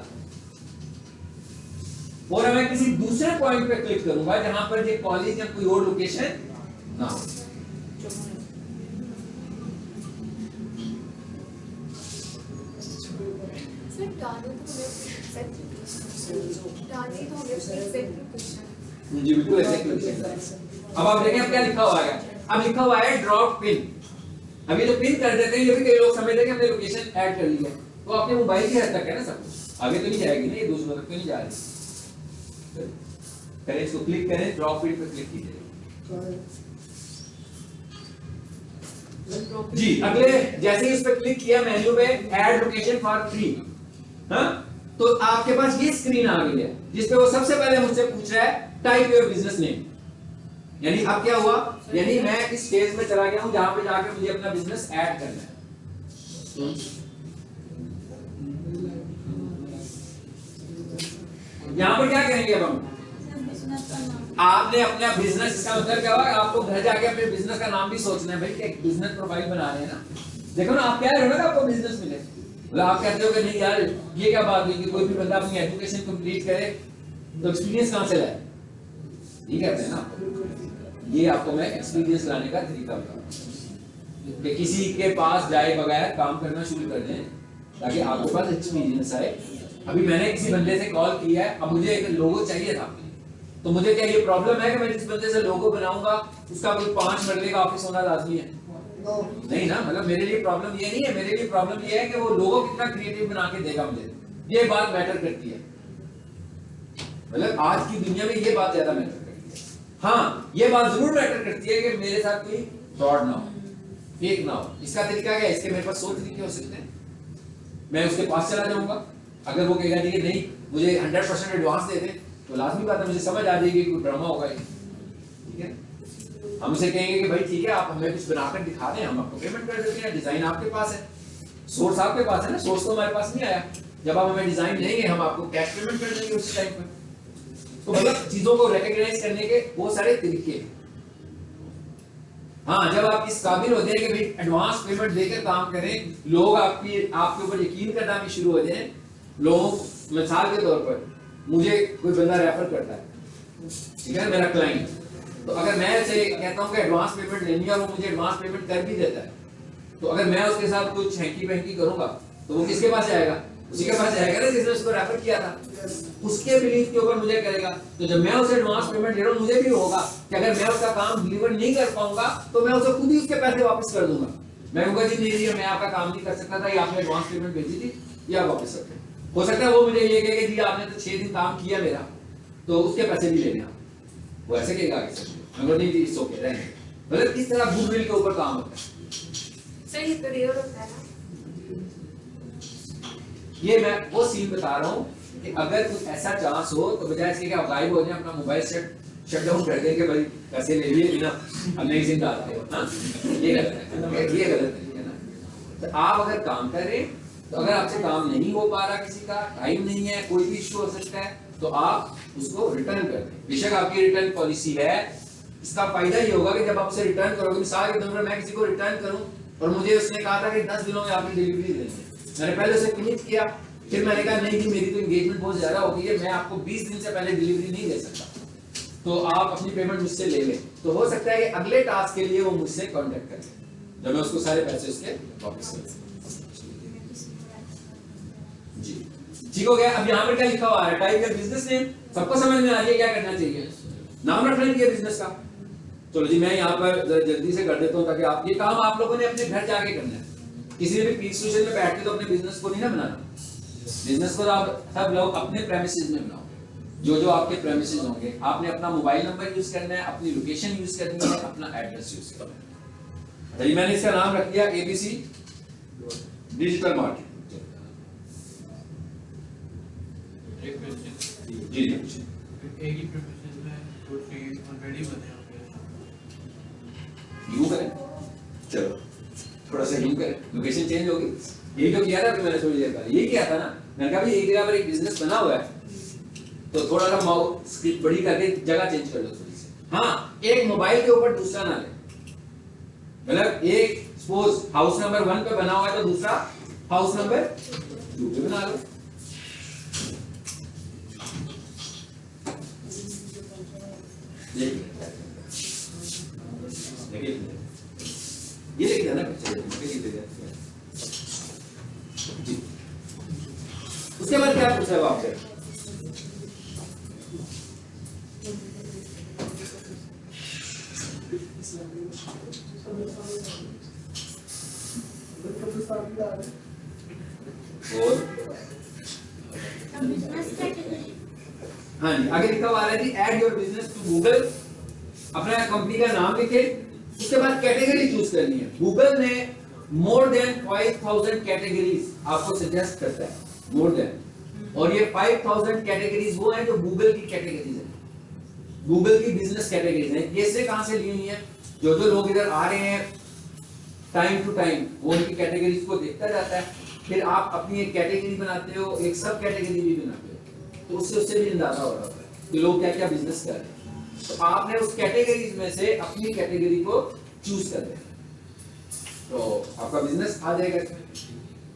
और मैं किसी दूसरे पॉइंट पे क्लिक करूंगा जहां पर ये कॉलेज या कोई और लोकेशन ना हो। जी बिल्कुल ऐसे क्लिक। अब आप देखें अब क्या लिखा हुआ है, अब लिखा हुआ है ड्रॉप पिन। अब ये जो पिन कर देते हैं, ये भी कई लोग समझते हैं कि हमने लोकेशन ऐड कर ली है, तो आपके मोबाइल की हद तक है ना, सब आगे तो नहीं जाएगी ना, ये दूसरों तक तो नहीं जा रही। करें इसको क्लिक करें, ड्रॉप पिन पे क्लिक कीजिए जी। अगले जैसे ही इस पे क्लिक किया मेन्यू पे ऐड लोकेशन फॉर फ्री, हाँ, तो आपके पास ये स्क्रीन आ गई है जिसपे वो सबसे पहले मुझसे पूछ रहा है टाइप योर बिजनेस नेम। यानी अब क्या हुआ, यानी मैं इस स्टेज में चला गया हूं जहां पे जाके मुझे अपना बिजनेस ऐड करना है। यहां पर क्या करेंगे अब हम, आपने अपना बिजनेस, इसका मतलब क्या हुआ, आपको घर जाके अपने बिजनेस का नाम भी सोचना है। भाई क्या बिजनेस प्रोफाइल बना रहे हैं ना, देखो ना आप क्या रहे हो ना, आपको बिजनेस मिले, मतलब आप कहते हो कि नहीं यार ये क्या बात हुई कि कोई भी बंदा अपनी एजुकेशन कंप्लीट करे तो एक्सपीरियंस कहां से लाए, ये कहते हैं ना। ये आपको मैं एक्सपीरियंस लाने का तरीका बताऊं कि किसी के पास जाए बगैर काम करना शुरू कर दें ताकि आपके पास एक्सपीरियंस आए। अभी मैंने किसी बंदे से कॉल किया है, अब मुझे एक लोगो चाहिए था, तो मुझे क्या ये प्रॉब्लम है कि मैं जिस बंदे से लोगो बनाऊंगा उसका कोई 5 मरले का ऑफिस होना लाजमी है? नहीं ना, मतलब मेरे लिए प्रॉब्लम ये नहीं है, मेरे लिए प्रॉब्लम ये है कि वो लोगो कितना क्रिएटिव बना के देगा मुझे, ये बात मैटर करती है। मतलब आज की दुनिया में ये बात ज्यादा मैटर करती है। हाँ, ये बात जरूर मैटर करती है कि मेरे साथ कोई फ्रॉड ना हो, फेक ना हो। इसका तरीका क्या है, इसके मेरे पास 100 तरीके हो सकते हैं। मैं उसके पास चला जाऊंगा, अगर वो कहेगा कि नहीं मुझे 100% एडवांस दे दे, तो लाजमी बात है मुझे समझ आ जाएगी कोई ड्रामा होगा। ठीक है, हम उसे कहेंगे कि भाई ठीक है आप हमें कुछ बनाकर दिखा दें, हम आपको पेमेंट कर देते हैं। डिजाइन आपके पास है, सोर्स आपके पास है ना, सोर्स तो हमारे पास नहीं आया। जब आप हमें डिजाइन देंगे हम आपको कैश पेमेंट कर देंगे उस टाइम पर। तो मतलब चीजों को रिकॉग्नाइज करने के बहुत सारे तरीके हैं। हाँ, जब आप इस काबिल होते हैं कि भाई एडवांस पेमेंट देकर काम करें, लोग आपके ऊपर यकीन करना भी शुरू हो जाए। लोग मिसाल के तौर पर मुझे कोई बंदा रेफर करता है, ठीक है, मेरा क्लाइंट, तो अगर मैं उसे कहता हूं कि एडवांस पेमेंट लेनी है, वो मुझे एडवांस पेमेंट कर भी देता है, तो अगर मैं उसके साथ कुछ हैंकी पैंकी करूंगा तो वो किसके पास जाएगा? उसी के पास जाएगा ना जिसने उसको रेफर किया था, उसके बिलीफ के ऊपर मुझे करेगा। तो जब मैं उसे एडवांस पेमेंट दे रहा हूं, मुझे भी होगा कि अगर मैं उसका काम डिलीवर नहीं कर पाऊंगा तो मैं उसे खुद ही उसके पैसे वापस कर दूंगा। मैं कहूँगा जी नहीं मैं आपका काम नहीं कर सकता था, ये आपने एडवांस पेमेंट भेजी थी, ये आप वापस रखें। हो सकता है वो मुझे ये कहे कि जी आपने तो 6 दिन काम किया मेरा, तो उसके पैसे भी लेने आप, वो ऐसे कहेगा आगे से। मैं बोल नहीं जी इसको कह रहे हैं, मतलब इस तरह गुडविल के ऊपर काम होता है। सर ये तो रेयर होता है ना। ये मैं वो सीन बता रहा हूँ कि अगर कुछ ऐसा चांस हो तो बजाय इसके कि आप गायब हो जाए, अपना मोबाइल शट डाउन कर देंगे, भाई पैसे ले लिए ना, अब नई सिम डालते हो। हाँ ये गलत है, ये गलत है ना। तो आप अगर काम कर रहे हैं, तो अगर आपसे काम नहीं हो पा रहा, किसी का टाइम नहीं है, कोई भी इश्यू हो सकता है, तो आप उसको रिटर्न कर दें। बेशक आपकी रिटर्न पॉलिसी है, इसका फायदा ये होगा कि जब आप उसे रिटर्न करोगे, मिसाल के तौर पर मैं किसी को रिटर्न करूं और मुझे उसने कहा था कि 10 दिनों में आपकी डिलीवरी देनी है, मैंने पहले उसे कमिट किया, फिर मैंने कहा नहीं जी मेरी तो एंगेजमेंट बहुत ज्यादा हो गई है, मैं आपको 20 दिन से पहले डिलीवरी नहीं दे सकता, तो आप अपनी पेमेंट मुझसे ले लें। तो हो सकता है कि अगले टास्क के लिए वो मुझसे कांटेक्ट करें, जब मैं उसको सारे पैसे उसके वापस कर दूं। जी ठीक हो गया। अब यहाँ पर क्या लिखा हुआ है, टाइप योर बिजनेस नेम, सबको समझ में आ रही है क्या करना चाहिए, नाम रखना चाहिए बिजनेस का। चलो जी मैं यहाँ पर जल्दी से कर देता हूँ ताकि आप ये काम आप लोगों ने अपने घर जाके करना है। किसी ने भी पीस सोशल में बैठ के तो अपने बिजनेस को नहीं ना बनाना, बिजनेस को आप सब लोग अपने प्रेमिसेस में बनाओ, जो आपके प्रेमिसेस होंगे। आपने अपना मोबाइल नंबर यूज करना है, अपनी लोकेशन यूज करनी है, अपना एड्रेस यूज करना है। चलिए मैंने इसका नाम रख दिया ABC डिजिटल मार्केट। एक क्वेश्चन, जी एक ही प्रोफेशन में तो फील्ड ऑलरेडी बने होंगे, यूं करें, चलो थोड़ा सा यूं करें, लोकेशन चेंज होगी। यही तो किया था कि मैंने थोड़ी देर पहले यही किया था ना, मैंने कहा भाई एक जगह पर एक बिजनेस बना हुआ है, तो थोड़ा सा माउस स्क्रिप्ट बड़ी करके जगह चेंज कर लो थोड़ी सी। हाँ एक मोबाइल के ऊपर दूसरा ना ले, मतलब एक सपोज हाउस नंबर 1 पे बना हुआ है तो दूसरा हाउस नंबर 2 पे बना लो। ये लिख देना जी। उसके बाद क्या पूछा है आपसे, और हाँ जी आगे लिखा हुआ आ रहा है जी add your business to Google, अपना कंपनी का नाम लिखे, उसके बाद कैटेगरी चूज करनी है। गूगल ने मोर देन 5000 कैटेगरीज आपको सजेस्ट करता है, मोर देन, और ये 5000 कैटेगरीज वो हैं जो गूगल की कैटेगरीज हैं, गूगल की बिजनेस कैटेगरीज हैं। ये से कहां से ली हुई है, जो लोग इधर आ रहे हैं टाइम टू टाइम वो उनकी कैटेगरीज को देखता जाता है, फिर आप अपनी एक कैटेगरी बनाते हो, एक सब कैटेगरी भी बनाते हो, तो उससे भी अंदाजा हो रहा है कि लोग क्या क्या बिजनेस कर रहे हैं। तो आपने उस कैटेगरीज में से अपनी कैटेगरी को चूज कर लेना, तो आपका बिजनेस आ जाएगा इसमें।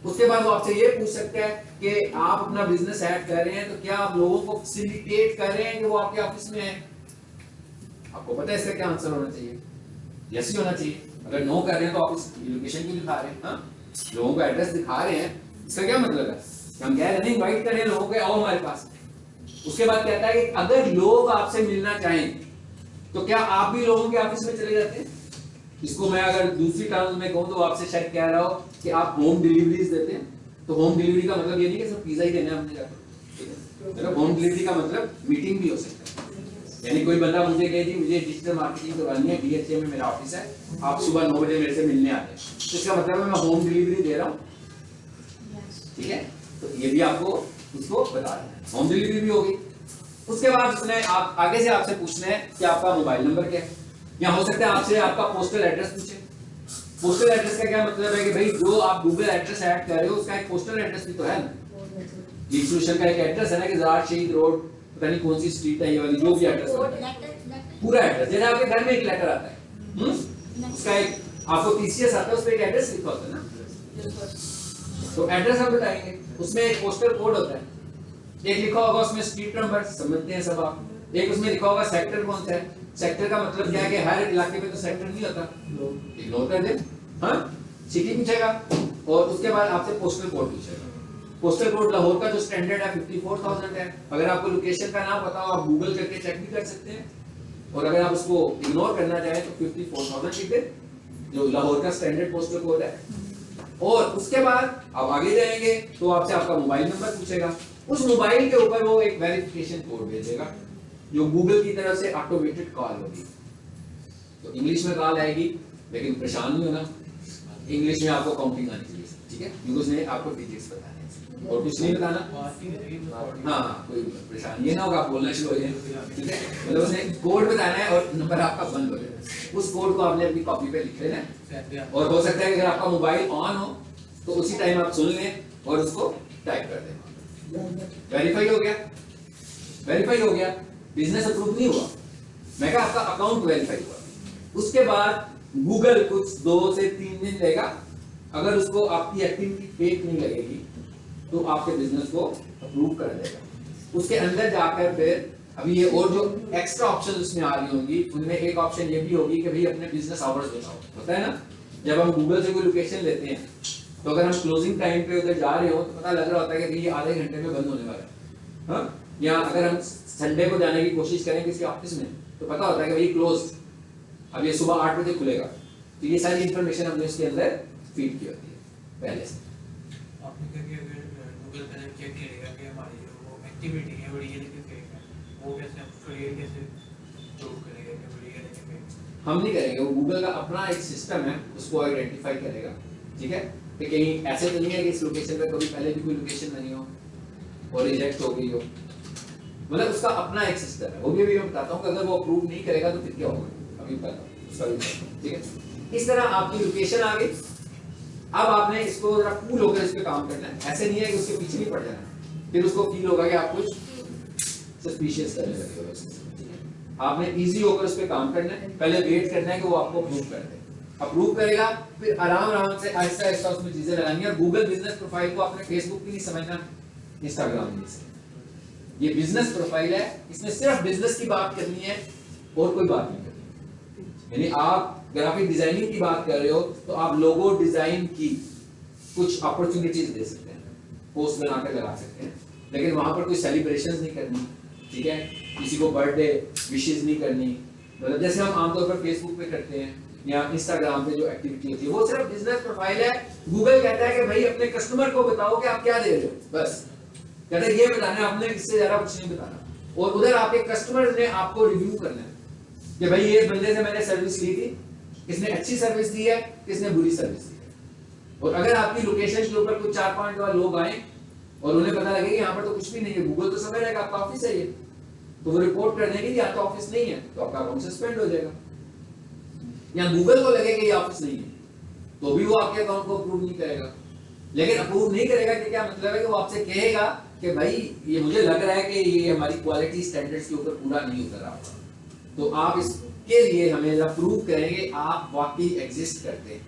उसके बाद वो आपसे ये पूछ सकता है कि आप अपना बिजनेस ऐड कर रहे हैं तो क्या आप लोगों को फैसिलिटेट कर रहे हैं कि वो आपके ऑफिस में है। आपको पता है इसका क्या आंसर होना चाहिए, यस ही होना चाहिए। अगर नो कर रहे हैं तो आप इस लोकेशन क्यों दिखा रहे हैं, हाँ लोगों को एड्रेस दिखा रहे हैं, इसका क्या मतलब है, हम कह रहे हैं इनवाइट कर रहे हैं लोगों को आओ हमारे पास। उसके बाद कहता है कि अगर लोग आपसे मिलना चाहें तो क्या आप भी लोगों के ऑफिस में चले जाते हैं। इसको मैं अगर दूसरी टर्म में कहूं तो आपसे शायद कह रहा हो कि आप होम डिलीवरीज देते हैं, तो होम डिलीवरी का मतलब ये नहीं कि सिर्फ पिज्जा ही देना है हमने जाकर, मतलब होम डिलीवरी का मतलब मीटिंग भी हो सकता है। यानी कोई बंदा मुझे कहे जी मुझे डिजिटल मार्केटिंग करवानी है, DHA में मेरा ऑफिस है, आप सुबह 9 बजे मेरे से मिलने आते हैं, तो इसका मतलब है मैं होम डिलीवरी दे रहा हूँ, ठीक है। तो ये भी आपको उसको बता देना है, होम डिलीवरी भी होगी। उसके बाद उसने आप आगे से आपसे पूछना है कि आपका मोबाइल नंबर क्या है, या हो सकता है आपसे आपका पोस्टल एड्रेस पूछे। पोस्टल एड्रेस का क्या मतलब है कि भाई जो आप गूगल एड्रेस ऐड कर रहे हो उसका एक पोस्टल एड्रेस भी तो है ना, डिस्ट्रीब्यूशन का एक एड्रेस है ना कि ज़ार शहीद रोड पता नहीं कौन सी स्ट्रीट है, ये वाली जो भी एड्रेस है पूरा एड्रेस, जैसे आपके घर में एक लेटर आता है उसका एक आपको TCS आता है, उस पर एक एड्रेस लिखा होता है ना, तो एड्रेस हम बताएंगे, उसमें एक पोस्टल कोड होता है, एक लिखा होगा उसमें स्ट्रीट नंबर, समझते हैं सब आप, एक उसमें लिखा होगा सेक्टर कौन सा है। सेक्टर का मतलब क्या है कि हर इलाके में तो सेक्टर नहीं होता, इग्नोर कर दे, हाँ सिटी पूछेगा, और उसके बाद आपसे पोस्टल कोड पूछेगा। पोस्टल कोड लाहौर का जो स्टैंडर्ड है 54,000 है। अगर आपको लोकेशन का नाम पता हो आप गूगल करके चेक भी कर सकते हैं, और अगर आप उसको इग्नोर करना चाहें तो 54,000 लिख दे, जो लाहौर का स्टैंडर्ड पोस्टल कोड है। और उसके बाद आप आगे जाएंगे तो आपसे आपका मोबाइल नंबर पूछेगा, उस मोबाइल के ऊपर वो एक वेरिफिकेशन कोड भेजेगा जो गूगल की तरफ से ऑटोमेटेड कॉल होगी। तो इंग्लिश में कॉल आएगी, लेकिन परेशान नहीं होना, इंग्लिश में आपको काउंटिंग आनी चाहिए, ठीक है, क्योंकि उसने आपको डिजिट्स बताने हैं और कुछ नहीं बताना। हाँ, कोई परेशानी ये ना होगा आप बोलना शुरू हो जाए, ठीक है, मतलब उसने कोड बताना है और नंबर आपका बंद हो जाएगा। उस कोड को आपने अपनी कॉपी पे लिख लेना है और हो सकता है कि अगर आपका मोबाइल ऑन हो तो उसी टाइम आप सुन लें और उसको टाइप कर दें। वेरीफाई हो गया, वेरीफाई हो गया, बिजनेस अप्रूव नहीं हुआ, मैं कहा आपका अकाउंट वेरीफाई हुआ। उसके बाद गूगल कुछ 2 से 3 दिन लेगा, अगर उसको आपकी एक्टिविटी फेक नहीं लगेगी तो आपके बिजनेस को अप्रूव कर देगा। उसके अंदर जाकर फिर अभी ये और जो एक्स्ट्रा ऑप्शन उसमें आ रही होंगी, उनमें एक ऑप्शन ये भी होगी कि भाई अपने बिजनेस आवर्स बताओ। होता है ना, जब हम गूगल से कोई लोकेशन लेते हैं तो अगर हम क्लोजिंग टाइम पे उधर जा रहे हो तो पता लग रहा होता है कि भाई ये आधे घंटे में बंद होने वाला है, हाँ? या अगर हम संडे को जाने की कोशिश करें किसी ऑफिस में तो पता होता है कि भाई क्लोज, अब ये सुबह 8 बजे खुलेगा। तो ये सारी इंफॉर्मेशन हमने उसके अंदर फीड की होती है पहले से। आपने कहा कि अगर गूगल पे चेक करेगा कि हमारी जो वो एक्टिविटी है वो रियल है कि फेक है, वो कैसे हम उसको ये कैसे प्रूव करेंगे कि वो रियल है कि फेक? हम नहीं करेंगे, वो गूगल का अपना एक सिस्टम है, उसको आइडेंटिफाई करेगा, ठीक है, कि कहीं ऐसे तो नहीं है कि इस लोकेशन पे कभी पहले भी कोई लोकेशन बनी हो और रिजेक्ट हो गई हो, मतलब उसका अपना एक सिस्टम है। वो भी मैं बताता हूँ कि अगर वो अप्रूव नहीं करेगा तो फिर क्या होगा, अभी बताता हूँ उसका भी, ठीक है। इस तरह आपकी लोकेशन आ गई, अब आपने इसको जरा कूल होकर इस पे काम करना है, ऐसे नहीं है कि उसके पीछे नहीं पड़ जाना, फिर उसको फील होगा कि आप कुछ सस्पिशियस करने लगे हो, ठीक है। आपने इजी होकर उस पे काम करना है, पहले वेट करना है कि वो आपको अप्रूव कर दे, अप्रूव करेगा फिर आराम आराम से आहिस्ता आहिस्ता उसमें चीजें लगानी है। और गूगल बिजनेस प्रोफाइल को आपने फेसबुक की नहीं समझना, इंस्टाग्राम नहीं समझना, ये बिजनेस प्रोफाइल है, इसमें सिर्फ बिजनेस की बात करनी है और कोई बात नहीं करनी। यानी आप ग्राफिक डिजाइनिंग की बात कर रहे हो तो आप लोगो डिजाइन की कुछ अपॉर्चुनिटीज दे सकते हैं, पोस्ट बनाकर लगा सकते हैं, लेकिन वहां पर कोई सेलिब्रेशंस नहीं करनी, ठीक है, किसी को बर्थडे विशेस नहीं करनी, मतलब जैसे हम आमतौर पर फेसबुक पे करते हैं या इंस्टाग्राम पे जो एक्टिविटी होती है, वो सिर्फ बिजनेस प्रोफाइल है। गूगल कहता है कि भाई अपने कस्टमर को बताओ कि आप क्या दे रहे हो, बस कहते हैं ये बताना है आपने, इससे ज्यादा कुछ नहीं बताना। और उधर आपके कस्टमर ने आपको रिव्यू करना है कि भाई ये बंदे से मैंने सर्विस ली थी, किसने अच्छी सर्विस दी है, किसने बुरी सर्विस दी है। और अगर आपकी लोकेशन के ऊपर कुछ 4-5 बार लोग आए और उन्हें पता लगे कि यहाँ पर तो कुछ भी नहीं है, गूगल तो समझ रहेगा आपका ऑफिस है ये, तो वो रिपोर्ट कर देंगे कि यहाँ तो ऑफिस नहीं है, तो आपका अकाउंट सस्पेंड हो जाएगा। या गूगल को लगे कि ये ऑफिस नहीं है तो भी वो आपके अकाउंट को अप्रूव नहीं करेगा। लेकिन अप्रूव नहीं करेगा कि क्या मतलब है कि वो आपसे कहेगा कि भाई ये मुझे लग रहा है कि ये हमारी क्वालिटी स्टैंडर्ड्स के ऊपर पूरा नहीं उतर रहा, तो आप इसके लिए हमें अप्रूव करेंगे आप वाकई एग्जिस्ट करते हैं।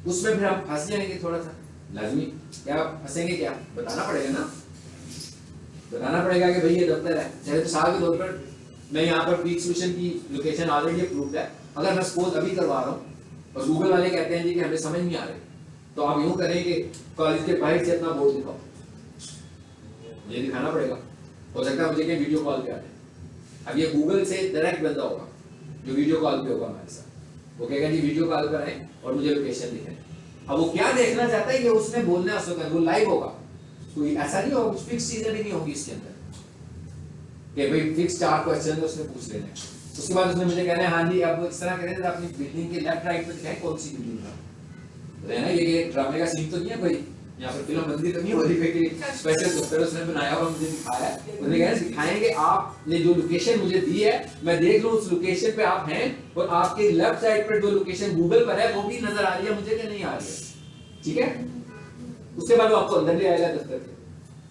उसमें फिर हम फंस जाएंगे थोड़ा सा, लाजमी क्या फंसेंगे, क्या बताना पड़ेगा ना, बताना पड़ेगा कि भाई ये दफ्तर है। जैसे मिसाल के तौर पर मैं यहाँ पर क्विक सॉल्यूशन की लोकेशन ऑलरेडी अप्रूव्ड है, अगर मैं सपोज अभी करवा रहा हूँ और गूगल वाले कहते हैं जी कि हमें समझ नहीं आ रही, तो आप यूं करें कि कॉलेज के बाहर से अपना बोर्ड दिखाओ, ये दिखाना पड़ेगा। हो सकता है मुझे कि वीडियो कॉल पे आ जाए, अब ये गूगल से डायरेक्ट बंदा होगा जो वीडियो कॉल पे होगा हमारे साथ, वो कहेगा जी वीडियो कॉल पर आए और मुझे लोकेशन दिखाएं। अब वो क्या देखना चाहता है ये उसने बोलना है, उसको वो लाइव होगा, कोई ऐसा नहीं होगा, कुछ फिक्स चीजें भी नहीं होगी इसके अंदर कि भाई फिक्स 4 क्वेश्चन उसने पूछ लेने हैं। उसके बाद उसने मुझे कहना है हाँ जी अब इस तरह करें, अपनी बिल्डिंग के लेफ्ट राइट में दिखाएं कौन सी बिल्डिंग है ना, ये ड्रामे का सीन तो नहीं है भाई, यहाँ पर फिल्म बंदी तो नहीं हो रही है कि स्पेशल दोस्तों उसने बनाया और मुझे दिखाया है, उन्होंने कहा दिखाएंगे आपने जो लोकेशन मुझे दी है मैं देख लूं उस लोकेशन पे आप हैं और आपके लेफ्ट साइड पर जो लोकेशन गूगल पर है वो भी नजर आ रही है मुझे कि नहीं आ रही है, ठीक है। उसके बाद वो आपको अंदर ले आएगा दफ्तर के,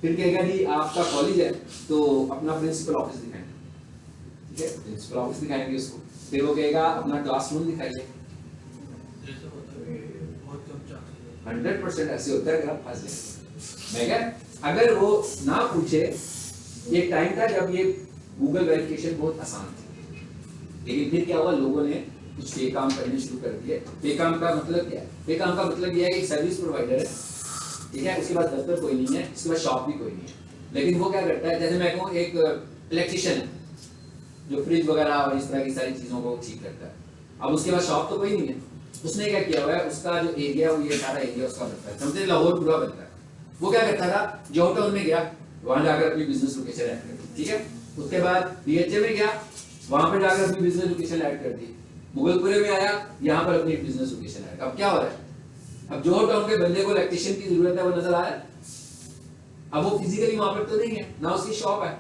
फिर कहेगा जी आपका कॉलेज है तो अपना प्रिंसिपल ऑफिस दिखाएंगे, ठीक है, प्रिंसिपल ऑफिस दिखाएंगे उसको, फिर वो कहेगा अपना क्लासरूम दिखाइए। 100% ऐसे होता है अगर आप फंस जाए। मैं क्या अगर वो ना पूछे, एक टाइम था जब ये गूगल वेरिफिकेशन बहुत आसान थी, लेकिन फिर क्या हुआ लोगों ने कुछ फेक काम करने शुरू कर दिए। फेक काम का मतलब क्या है? फेक काम का मतलब यह है कि सर्विस प्रोवाइडर है, ठीक है, उसके बाद दफ्तर कोई नहीं है, उसके बाद शॉप भी कोई नहीं है, लेकिन वो क्या करता है, जैसे मैं कहूँ एक इलेक्ट्रिशियन है जो फ्रिज वगैरह और इस तरह की सारी चीजों को ठीक करता है, अब उसके पास शॉप तो कोई नहीं है, उसने क्या किया हुआ है, उसका जो एरिया वो ये सारा एरिया उसका बनता है, समझे, लाहौर पूरा बनता है। वो क्या करता था, जॉब टाउन में गया, वहां जाकर अपनी बिजनेस लोकेशन ऐड कर दी, ठीक है। उसके बाद डीएचए में गया, वहां पर जाकर अपनी बिजनेस लोकेशन ऐड कर दी। मुगलपुरे में आया, यहाँ पर अपनी बिजनेस लोकेशन ऐड। अब क्या हो रहा है, अब जॉब टाउन के बंदे को इलेक्ट्रिशियन की जरूरत है, वो नजर आ रहा है। अब वो फिजिकली वहां पर तो नहीं है ना, उसकी शॉप है,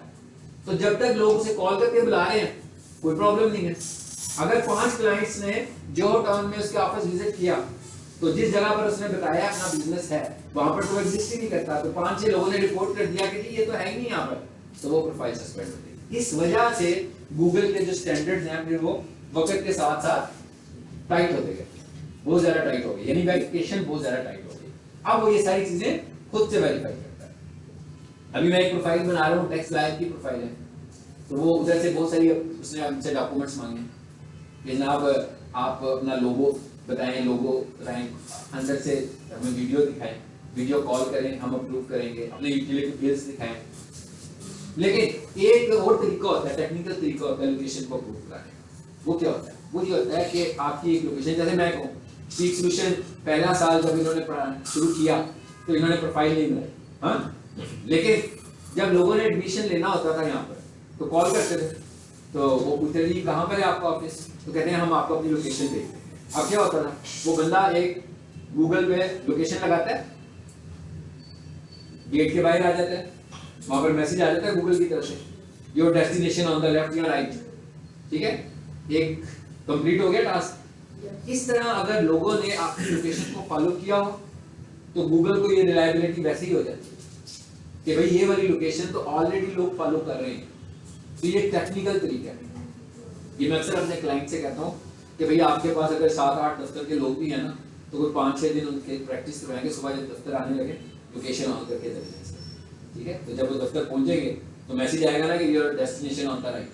तो जब तक लोग उसे कॉल करके बुला रहे हैं कोई प्रॉब्लम नहीं है। अगर 5 क्लाइंट्स ने जॉब टाउन में उसके ऑफिस विजिट किया, तो जिस जगह पर उसने बताया अपना बिजनेस है वहां पर तो एग्जिस्ट ही नहीं करता, तो 5-6 लोगों ने रिपोर्ट कर दिया कि जी ये तो है ही नहीं यहाँ पर, तो वो प्रोफाइल सस्पेंड हो गई। इस वजह से गूगल के जो स्टैंडर्ड्स हैं फिर वो वक्त के साथ साथ टाइट होते गए, बहुत ज्यादा टाइट हो गई, यानी वेरिफिकेशन बहुत ज्यादा टाइट हो गई। अब वो ये सारी चीजें खुद से वेरीफाई करता है। अभी मैं एक प्रोफाइल बना रहा हूँ, टेक्स्ट लाइव की प्रोफाइल है, तो वो उधर से बहुत सारी उसने हमसे डॉक्यूमेंट्स मांगे, जनाब आप अपना लोगो बताएं, लोगो बताएं, अंदर से हमें वीडियो दिखाएं, वीडियो कॉल करें, हम अप्रूव करेंगे, अपने यूटिलिटी बिल्स दिखाएं। लेकिन एक और तरीका होता है, टेक्निकल तरीका होता है लोकेशन को अप्रूव कराने का। वो क्या होता है, वो ये होता है कि आपकी एक लोकेशन, जैसे मैं कहूँ पीक सोल्यूशन पहला साल जब इन्होंने शुरू किया तो इन्होंने प्रोफाइल नहीं बनाई, हाँ, लेकिन जब लोगों ने एडमिशन लेना होता था यहाँ पर तो कॉल करते थे, तो वो पूछते थे कहाँ पर है आपका ऑफिस, तो कहते हैं हम आपको अपनी लोकेशन भेजते हैं। अब क्या होता था, वो बंदा एक गूगल पे लोकेशन लगाता है, गेट के बाहर आ जाता है, वहां पर मैसेज आ जाता है गूगल की तरफ से, your destination on the left या राइट, ठीक है, एक कंप्लीट हो गया टास्क। इस तरह अगर लोगों ने आपकी लोकेशन को फॉलो किया हो तो गूगल को ये रिलायबिलिटी वैसे ही हो जाती है कि भाई ये वाली लोकेशन तो ऑलरेडी लोग फॉलो कर रहे हैं। तो ये टेक्निकल तरीका है, ये मैं अक्सर अपने क्लाइंट से कहता हूँ कि भैया आपके पास अगर 7-8 दफ्तर के लोग भी हैं ना, तो कोई 5-6 दिन उनके प्रैक्टिस करवाएंगे, सुबह जब दफ्तर आने लगे लोकेशन ऑन करके चले जाएंगे, ठीक है। तो जब वो दफ्तर पहुंचेंगे तो मैसेज आएगा ना कि your destination on the right,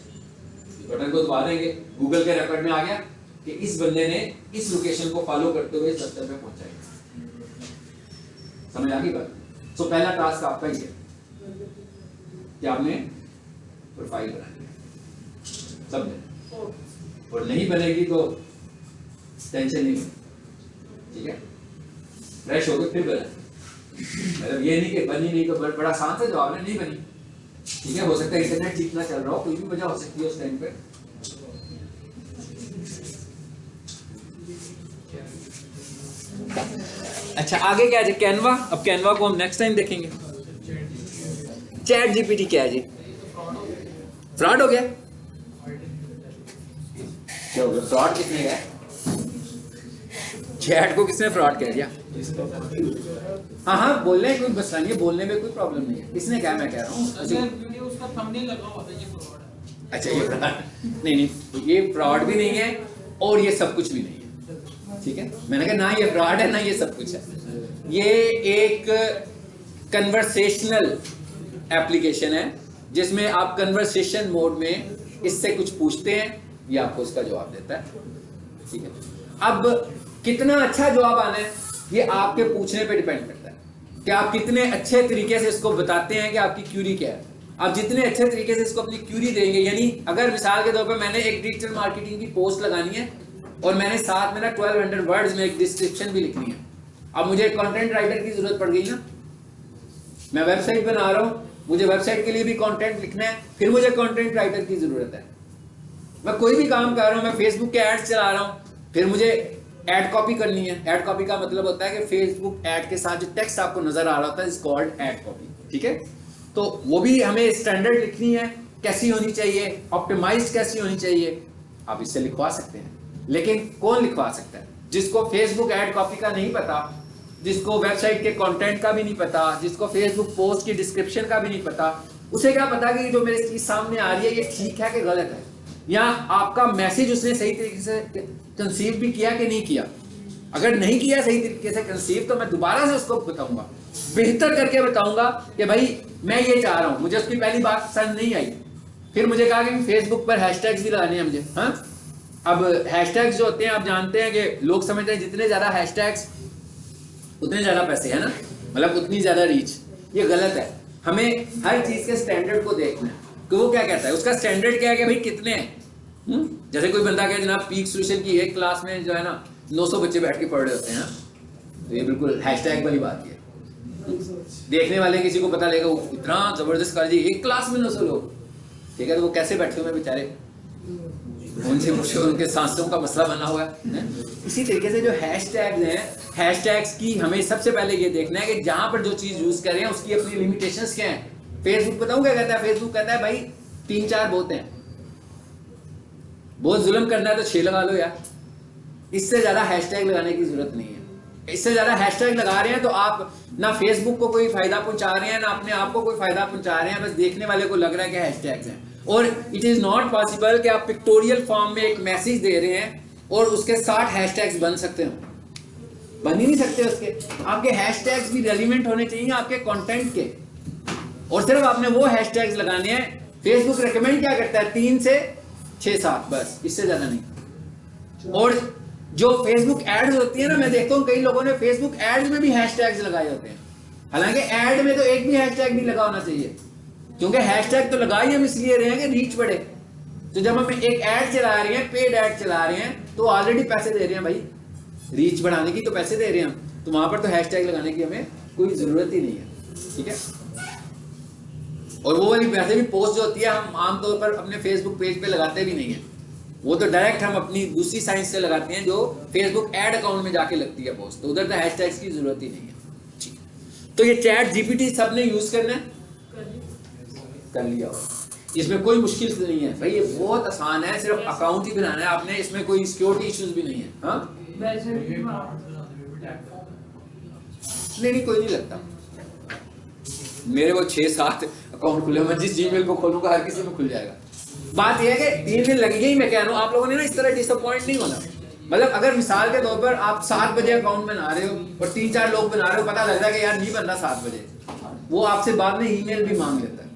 button को दबा देंगे, गूगल के रिकॉर्ड में आ गया कि इस बंदे ने इस लोकेशन को फॉलो करते हुए इस दफ्तर में पहुंचाएगा। समझ आ गई बात? सो पहला टास्क आपका ही है कि आपने प्रोफाइल बनानी है, समझे, और नहीं बनेगी तो टेंशन नहीं, ठीक है, फ्रेश हो गए फिर बना, मतलब ये नहीं कि बनी नहीं तो बड़ा आसान सा जवाब है, नहीं बनी, ठीक है। हो सकता है इंटरनेट ठीक ना चल रहा हो, कोई भी वजह हो सकती है उस टाइम पे। अच्छा आगे क्या है, कैनवा। अब कैनवा को हम नेक्स्ट टाइम देखेंगे। चैट जीपीटी क्या है जी, फ्रॉड हो गया, क्या हो गया, फ्रॉड किसने गया, चैट को किसने फ्रॉड कह दिया? हाँ हाँ बोलने कोई मसला नहीं है, बोलने में कोई प्रॉब्लम नहीं है, किसने क्या, मैं कह रहा हूँ उसका थंबनेल लगा हुआ था ये फ्रॉड है। अच्छा ये फ्रॉड नहीं, ये फ्रॉड भी नहीं है और ये सब कुछ भी नहीं है, ठीक है। मैंने कहा ना ये फ्रॉड है ना ये सब कुछ है, ये एक कन्वर्सेशनल एप्लीकेशन है जिसमें आप कन्वर्सेशन मोड में इससे कुछ पूछते हैं, ये आपको उसका जवाब देता है, ठीक है। अब कितना अच्छा जवाब आना है ये आपके पूछने पे डिपेंड करता है कि आप कितने अच्छे तरीके से इसको बताते हैं कि आपकी क्यूरी क्या है। आप जितने अच्छे तरीके से इसको अपनी क्यूरी देंगे, यानी अगर मिसाल के तौर पर मैंने एक डिजिटल मार्केटिंग की पोस्ट लगानी है और मैंने साथ में ना 1200 वर्ड्स में एक डिस्क्रिप्शन भी लिखनी है, अब मुझे कंटेंट राइटर की जरूरत पड़ गई ना, मैं वेबसाइट बना रहा हूँ, मुझे वेबसाइट के लिए भी कंटेंट लिखना है, फिर मुझे कंटेंट राइटर की जरूरत है। मैं कोई भी काम कर रहा हूँ, मैं फेसबुक के एड्स चला रहा हूँ, फिर मुझे एड कॉपी करनी है। एड कॉपी का मतलब होता है कि फेसबुक एड के साथ जो टेक्स्ट आपको नजर आ रहा होता है इज कॉल्ड एड कॉपी, ठीक है। तो वो भी हमें स्टैंडर्ड लिखनी है, कैसी होनी चाहिए, ऑप्टिमाइज्ड कैसी होनी चाहिए, आप इससे लिखवा सकते हैं। लेकिन कौन लिखवा सकता है? जिसको फेसबुक एड कॉपी का नहीं पता, जिसको वेबसाइट के कंटेंट का भी नहीं पता, जिसको फेसबुक पोस्ट की डिस्क्रिप्शन का भी नहीं पता, उसे क्या पता कि जो मेरे चीज सामने आ रही है ये ठीक है कि गलत है, या आपका मैसेज उसने सही तरीके से कंसीव भी किया कि नहीं किया। अगर नहीं किया सही तरीके से कंसीव तो मैं दोबारा से उसको बताऊंगा, बेहतर करके बताऊंगा कि भाई मैं ये चाह रहा हूं, मुझे उसकी पहली बात पसंद नहीं आई, फिर मुझे कहा कि फेसबुक पर हैशटैग्स भी लगाने हैं मुझे। हाँ, अब हैशटैग्स जो होते हैं आप जानते हैं कि लोग समझते हैं जितने ज्यादा हैशटैग्स उतने ज्यादा पैसे, है ना, मतलब उतनी ज्यादा रीच। ये गलत है, हमें हर चीज के स्टैंडर्ड को देखना है कि वो क्या कहता है, उसका स्टैंडर्ड क्या है कि भाई कितने जैसे कोई बंदा कहे जनाब पीक सॉल्यूशन की एक क्लास में जो है ना 900 बच्चे बैठ के पढ़ रहे होते हैं, तो ये बिल्कुल हैशटैग वाली बात है। देखने वाले किसी को पता लगेगा इतना जबरदस्त कॉलेज एक क्लास में 900 लोग, ठीक है, तो वो कैसे बैठे हुए बेचारे, उनसे पूछो, उनके सांसों का मसला बना हुआ है। इसी तरीके से जो हैशटैग्स हैं, हैशटैग्स की हमें सबसे पहले ये देखना है कि जहां पर जो चीज यूज कर रहे हैं उसकी अपनी लिमिटेशंस क्या हैं। फेसबुक बताऊं क्या कहता है, फेसबुक कहता है भाई 3-4 बहुत हैं, बहुत जुल्म करना है तो 6 लगा लो यार, इससे ज्यादा हैशटैग लगाने की जरूरत नहीं है। इससे ज्यादा हैशटैग लगा रहे हैं तो आप ना फेसबुक को कोई फायदा पहुंचा रहे हैं ना अपने आप को कोई फायदा पहुंचा रहे हैं, बस देखने वाले को लग रहा है कि हैशटैग्स हैं। और इट इज नॉट पॉसिबल कि आप पिक्टोरियल फॉर्म में एक मैसेज दे रहे हैं और उसके 60 हैशटैग्स बन सकते हो, बन ही नहीं सकते उसके। आपके हैशटैग्स भी रेलिवेंट होने चाहिए आपके कंटेंट के, और सिर्फ आपने वो हैशटैग्स लगाने हैं। फेसबुक रेकमेंड क्या करता है, 3 से 6-7 बस, इससे ज्यादा नहीं। और जो फेसबुक एड्स होती है ना, मैं देखता हूँ कई लोगों ने फेसबुक एड्स में भी हैशटैग्स लगाए होते हैं, हालांकि एड में तो एक भी हैशटैग नहीं लगा होना चाहिए, क्योंकि हैशटैग तो लगा ही हम इसलिए रहे हैं कि रीच बढ़े। तो जब हम एक ऐड चला रहे हैं, पेड ऐड चला रहे हैं, तो ऑलरेडी पैसे दे रहे हैं भाई, रीच बढ़ाने की तो पैसे दे रहे हैं हम, तो वहां पर तो हैशटैग लगाने की हमें कोई जरूरत ही नहीं है, ठीक है। और वो वाली वैसे भी पोस्ट जो होती है हम आमतौर पर अपने फेसबुक पेज पे लगाते भी नहीं है, वो तो डायरेक्ट हम अपनी दूसरी साइट से लगाते हैं जो फेसबुक एड अकाउंट में जाके लगती है पोस्ट, तो उधर तो हैशटैग्स की जरूरत ही नहीं है। तो ये चैट जीपीटी सबने यूज करना है, कर लिया, इसमें कोई मुश्किल नहीं है भाई, ये बहुत आसान है, सिर्फ अकाउंट ही बनाना है आपने, इसमें कोई सिक्योरिटी इश्यूज भी नहीं है। हाँ नहीं कोई नहीं लगता, मेरे वो 6-7 अकाउंट खुले, मैं जिस जीमेल को खोलूंगा हर किसी में खुल जाएगा। बात यह है कि 3 दिन लगेंगे ही, मैं कह रहा हूँ आप लोगों ने ना इस तरह डिसअपॉइंट नहीं होना। मतलब अगर मिसाल के तौर पर आप 7 बजे अकाउंट बना रहे हो और 3-4 लोग बना रहे हो, पता लग रहा है कि यार नहीं बनना 7 बजे, वो आपसे बाद में ईमेल भी मांग लेता है,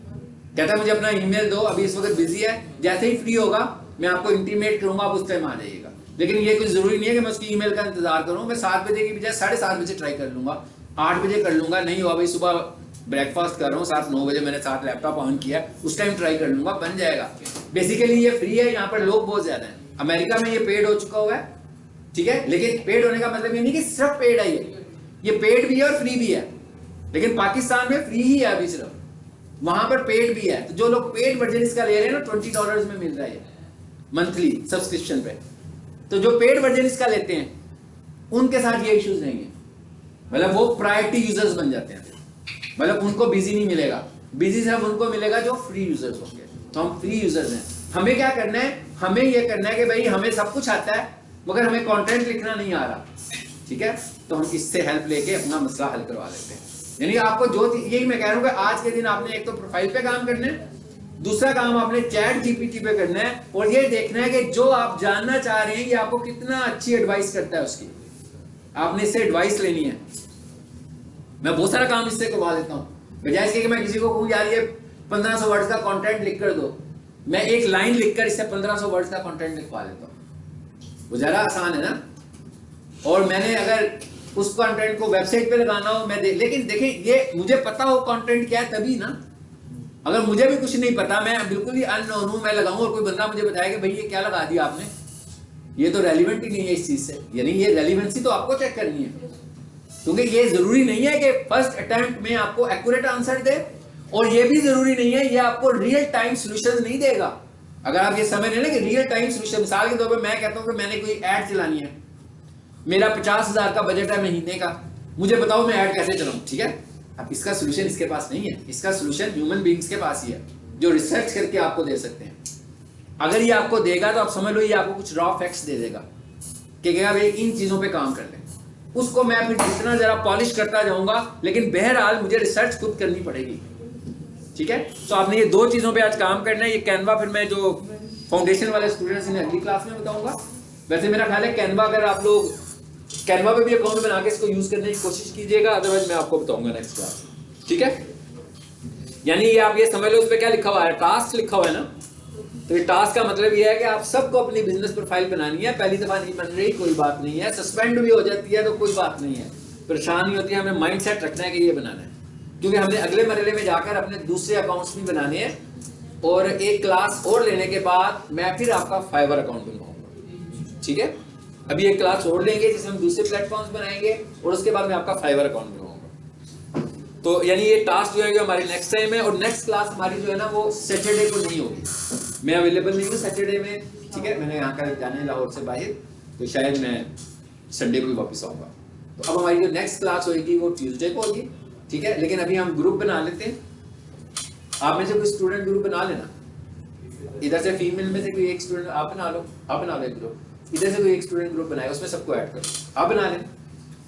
कहता है मुझे अपना ईमेल दो, अभी इस वक्त बिजी है, जैसे ही फ्री होगा मैं आपको इंटीमेट करूंगा, आप उस टाइम आ जाइएगा। लेकिन ये कोई जरूरी नहीं है कि मैं उसकी ईमेल का इंतजार करूँ, मैं 7 बजे की बजाय 7:30 बजे ट्राई कर लूंगा, 8 बजे कर लूंगा, नहीं हुआ भाई सुबह ब्रेकफास्ट कर रहा हूँ 7-9 बजे मैंने 7 लैपटॉप ऑन किया, उस टाइम ट्राई कर लूंगा, बन जाएगा। बेसिकली ये फ्री है, यहाँ पर लोग बहुत ज्यादा हैं। अमेरिका में ये पेड हो चुका हुआ है, ठीक है, लेकिन पेड होने का मतलब ये नहीं कि सिर्फ पेड है, ये पेड भी है और फ्री भी है, लेकिन पाकिस्तान में फ्री ही है अभी सिर्फ, वहां पर पेड भी है। तो जो लोग पेड वर्जन इसका ले रहे हैं ना, $20 में मिल रहा है मंथली सब्सक्रिप्शन पे, तो जो पेड वर्जन इसका लेते हैं उनके साथ ये इश्यूज नहीं है, मतलब वो प्रायोरिटी यूजर्स बन जाते हैं, मतलब उनको बिजी नहीं मिलेगा, बिजी सिर्फ उनको मिलेगा जो फ्री यूजर्स होंगे। तो हम फ्री यूजर्स हैं, हमें क्या करना है, हमें ये करना है कि भाई हमें सब कुछ आता है मगर हमें कंटेंट लिखना नहीं आ रहा, ठीक है, तो हम इससे हेल्प लेके अपना मसला हल करवा लेते हैं। यानी आपको जो यही मैं कह रहा हूँ कि आज के दिन आपने एक तो प्रोफाइल पे काम करना है, दूसरा काम आपने चैट जीपीटी पे करना है, और ये देखना है कि जो आप जानना चाह रहे हैं ये आपको कितना अच्छी एडवाइस करता है, उसकी आपने इससे एडवाइस लेनी है। मैं बहुत सारा काम इससे करवा देता हूँ, बजाय इसके कि मैं किसी को कहूँ यार ये 1500 वर्ड्स का कंटेंट लिख कर दो, मैं एक लाइन लिखकर इससे 1500 वर्ड्स का कंटेंट लिखवा देता हूँ, वो ज़्यादा आसान है ना। और मैंने अगर उस कंटेंट को वेबसाइट पे लगाना हो लेकिन देखिए ये मुझे पता हो कंटेंट क्या है तभी ना, अगर मुझे भी कुछ नहीं पता, मैं बिल्कुल ही अननोन हूँ, मैं लगाऊं और कोई बंदा मुझे बताया कि भाई ये क्या लगा दिया आपने, ये तो रेलिवेंट ही नहीं है इस चीज से, यानी ये रेलिवेंसी तो आपको चेक करनी है, क्योंकि ये जरूरी नहीं है कि फर्स्ट अटेम्प्ट में आपको एक्यूरेट आंसर दे, और ये भी जरूरी नहीं है ये आपको रियल टाइम सॉल्यूशंस नहीं देगा। अगर आप ये समझ रहे हैं ना कि रियल टाइम सॉल्यूशन, मिसाल के तौर पर मैं कहता हूं कि मैंने कोई ऐड चलानी है, मेरा 50,000 का बजट है महीने का, मुझे बताओ मैं ऐड कैसे चलाऊं, ठीक है। अब इसका सॉल्यूशन इसके पास नहीं है, इसका सॉल्यूशन ह्यूमन बीइंग्स के पास ही है जो रिसर्च करके आपको दे सकते हैं। अगर ये आपको देगा तो आप समझ लो ये आपको कुछ रॉ फैक्ट्स दे देगा कि कहेगा भाई इन चीजों पे काम कर ले, उसको मैं फिर जितना जरा पॉलिश करता जाऊंगा, लेकिन बहरहाल मुझे रिसर्च खुद करनी पड़ेगी, ठीक है। तो आपने ये 2 चीजों पे आज काम करना है। ये कैनवा फिर मैं जो फाउंडेशन वाले स्टूडेंट्स इन्हें अगली क्लास में बताऊंगा। वैसे मेरा ख्याल है कैनवा, अगर आप लोग कैनवा पे भी अकाउंट बना के इसको यूज करने की कोशिश कीजिएगा, अदरवाइज मैं आपको बताऊंगा नेक्स्ट क्लास, ठीक है। यानी ये आप ये समझ लो उस पर क्या लिखा हुआ है, टास्क लिखा हुआ है ना, तो ये टास्क का मतलब ये है कि आप सबको अपनी बिजनेस प्रोफाइल बनानी है, पहली दफा नहीं बन रही कोई बात नहीं है, सस्पेंड भी हो जाती है तो कोई बात नहीं है, परेशानी होती है, हमें माइंड सेट रखना है कि ये बनाना है, क्योंकि हमने अगले मरहले में जाकर अपने दूसरे अकाउंट्स भी बनाने हैं, और एक क्लास और लेने के बाद मैं फिर आपका फाइवर अकाउंट बनवाऊंगा, ठीक है। अभी एक क्लास और लेंगे जिसमें हम दूसरे प्लेटफॉर्म्स बनाएंगे और उसके बाद मैं आपका फाइवर अकाउंट बनवाऊंगा। तो यानी ये टास्क जो है जो हमारी नेक्स्ट टाइम है, और नेक्स्ट क्लास हमारी जो है ना वो सैटरडे को नहीं होगी, मैं अवेलेबल नहीं हूँ सैटरडे में, ठीक है। मैंने यहाँ का जाना है लाहौर से बाहर, तो शायद मैं संडे को ही वापस आऊँगा। तो अब हमारी जो नेक्स्ट क्लास होगी वो ट्यूसडे को होगी, ठीक है। लेकिन अभी हम ग्रुप बना लेते हैं, आप में से कोई स्टूडेंट ग्रुप बना लेना, इधर से फीमेल में से कोई एक स्टूडेंट आप बना लो, आप बना लो एक ग्रुप, इधर से कोई एक स्टूडेंट ग्रुप बनाए, उसमें सबको ऐड करो, आप बना लें,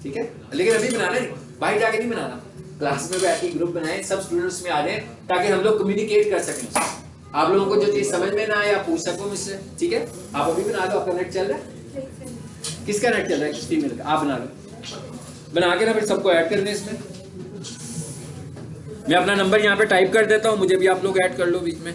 ठीक है। लेकिन अभी बनाना नहीं, बाहर जाके नहीं बनाना, क्लास में बैठ के ग्रुप बनाए, सब स्टूडेंट्स में आ जाए ताकि हम लोग कम्युनिकेट कर सकें। आप लोगों को जो चीज़ समझ में ना आए आप पूछ सको मुझसे, ठीक है। आप अभी बना लो, आपका नेट चल रहा है, किसका नेट चल रहा है, किस फीमेल का, आप बना लो, बना के ना फिर सबको ऐड कर दें इसमें। मैं अपना नंबर यहाँ पे टाइप कर देता हूँ, मुझे भी आप लोग ऐड कर लो बीच में।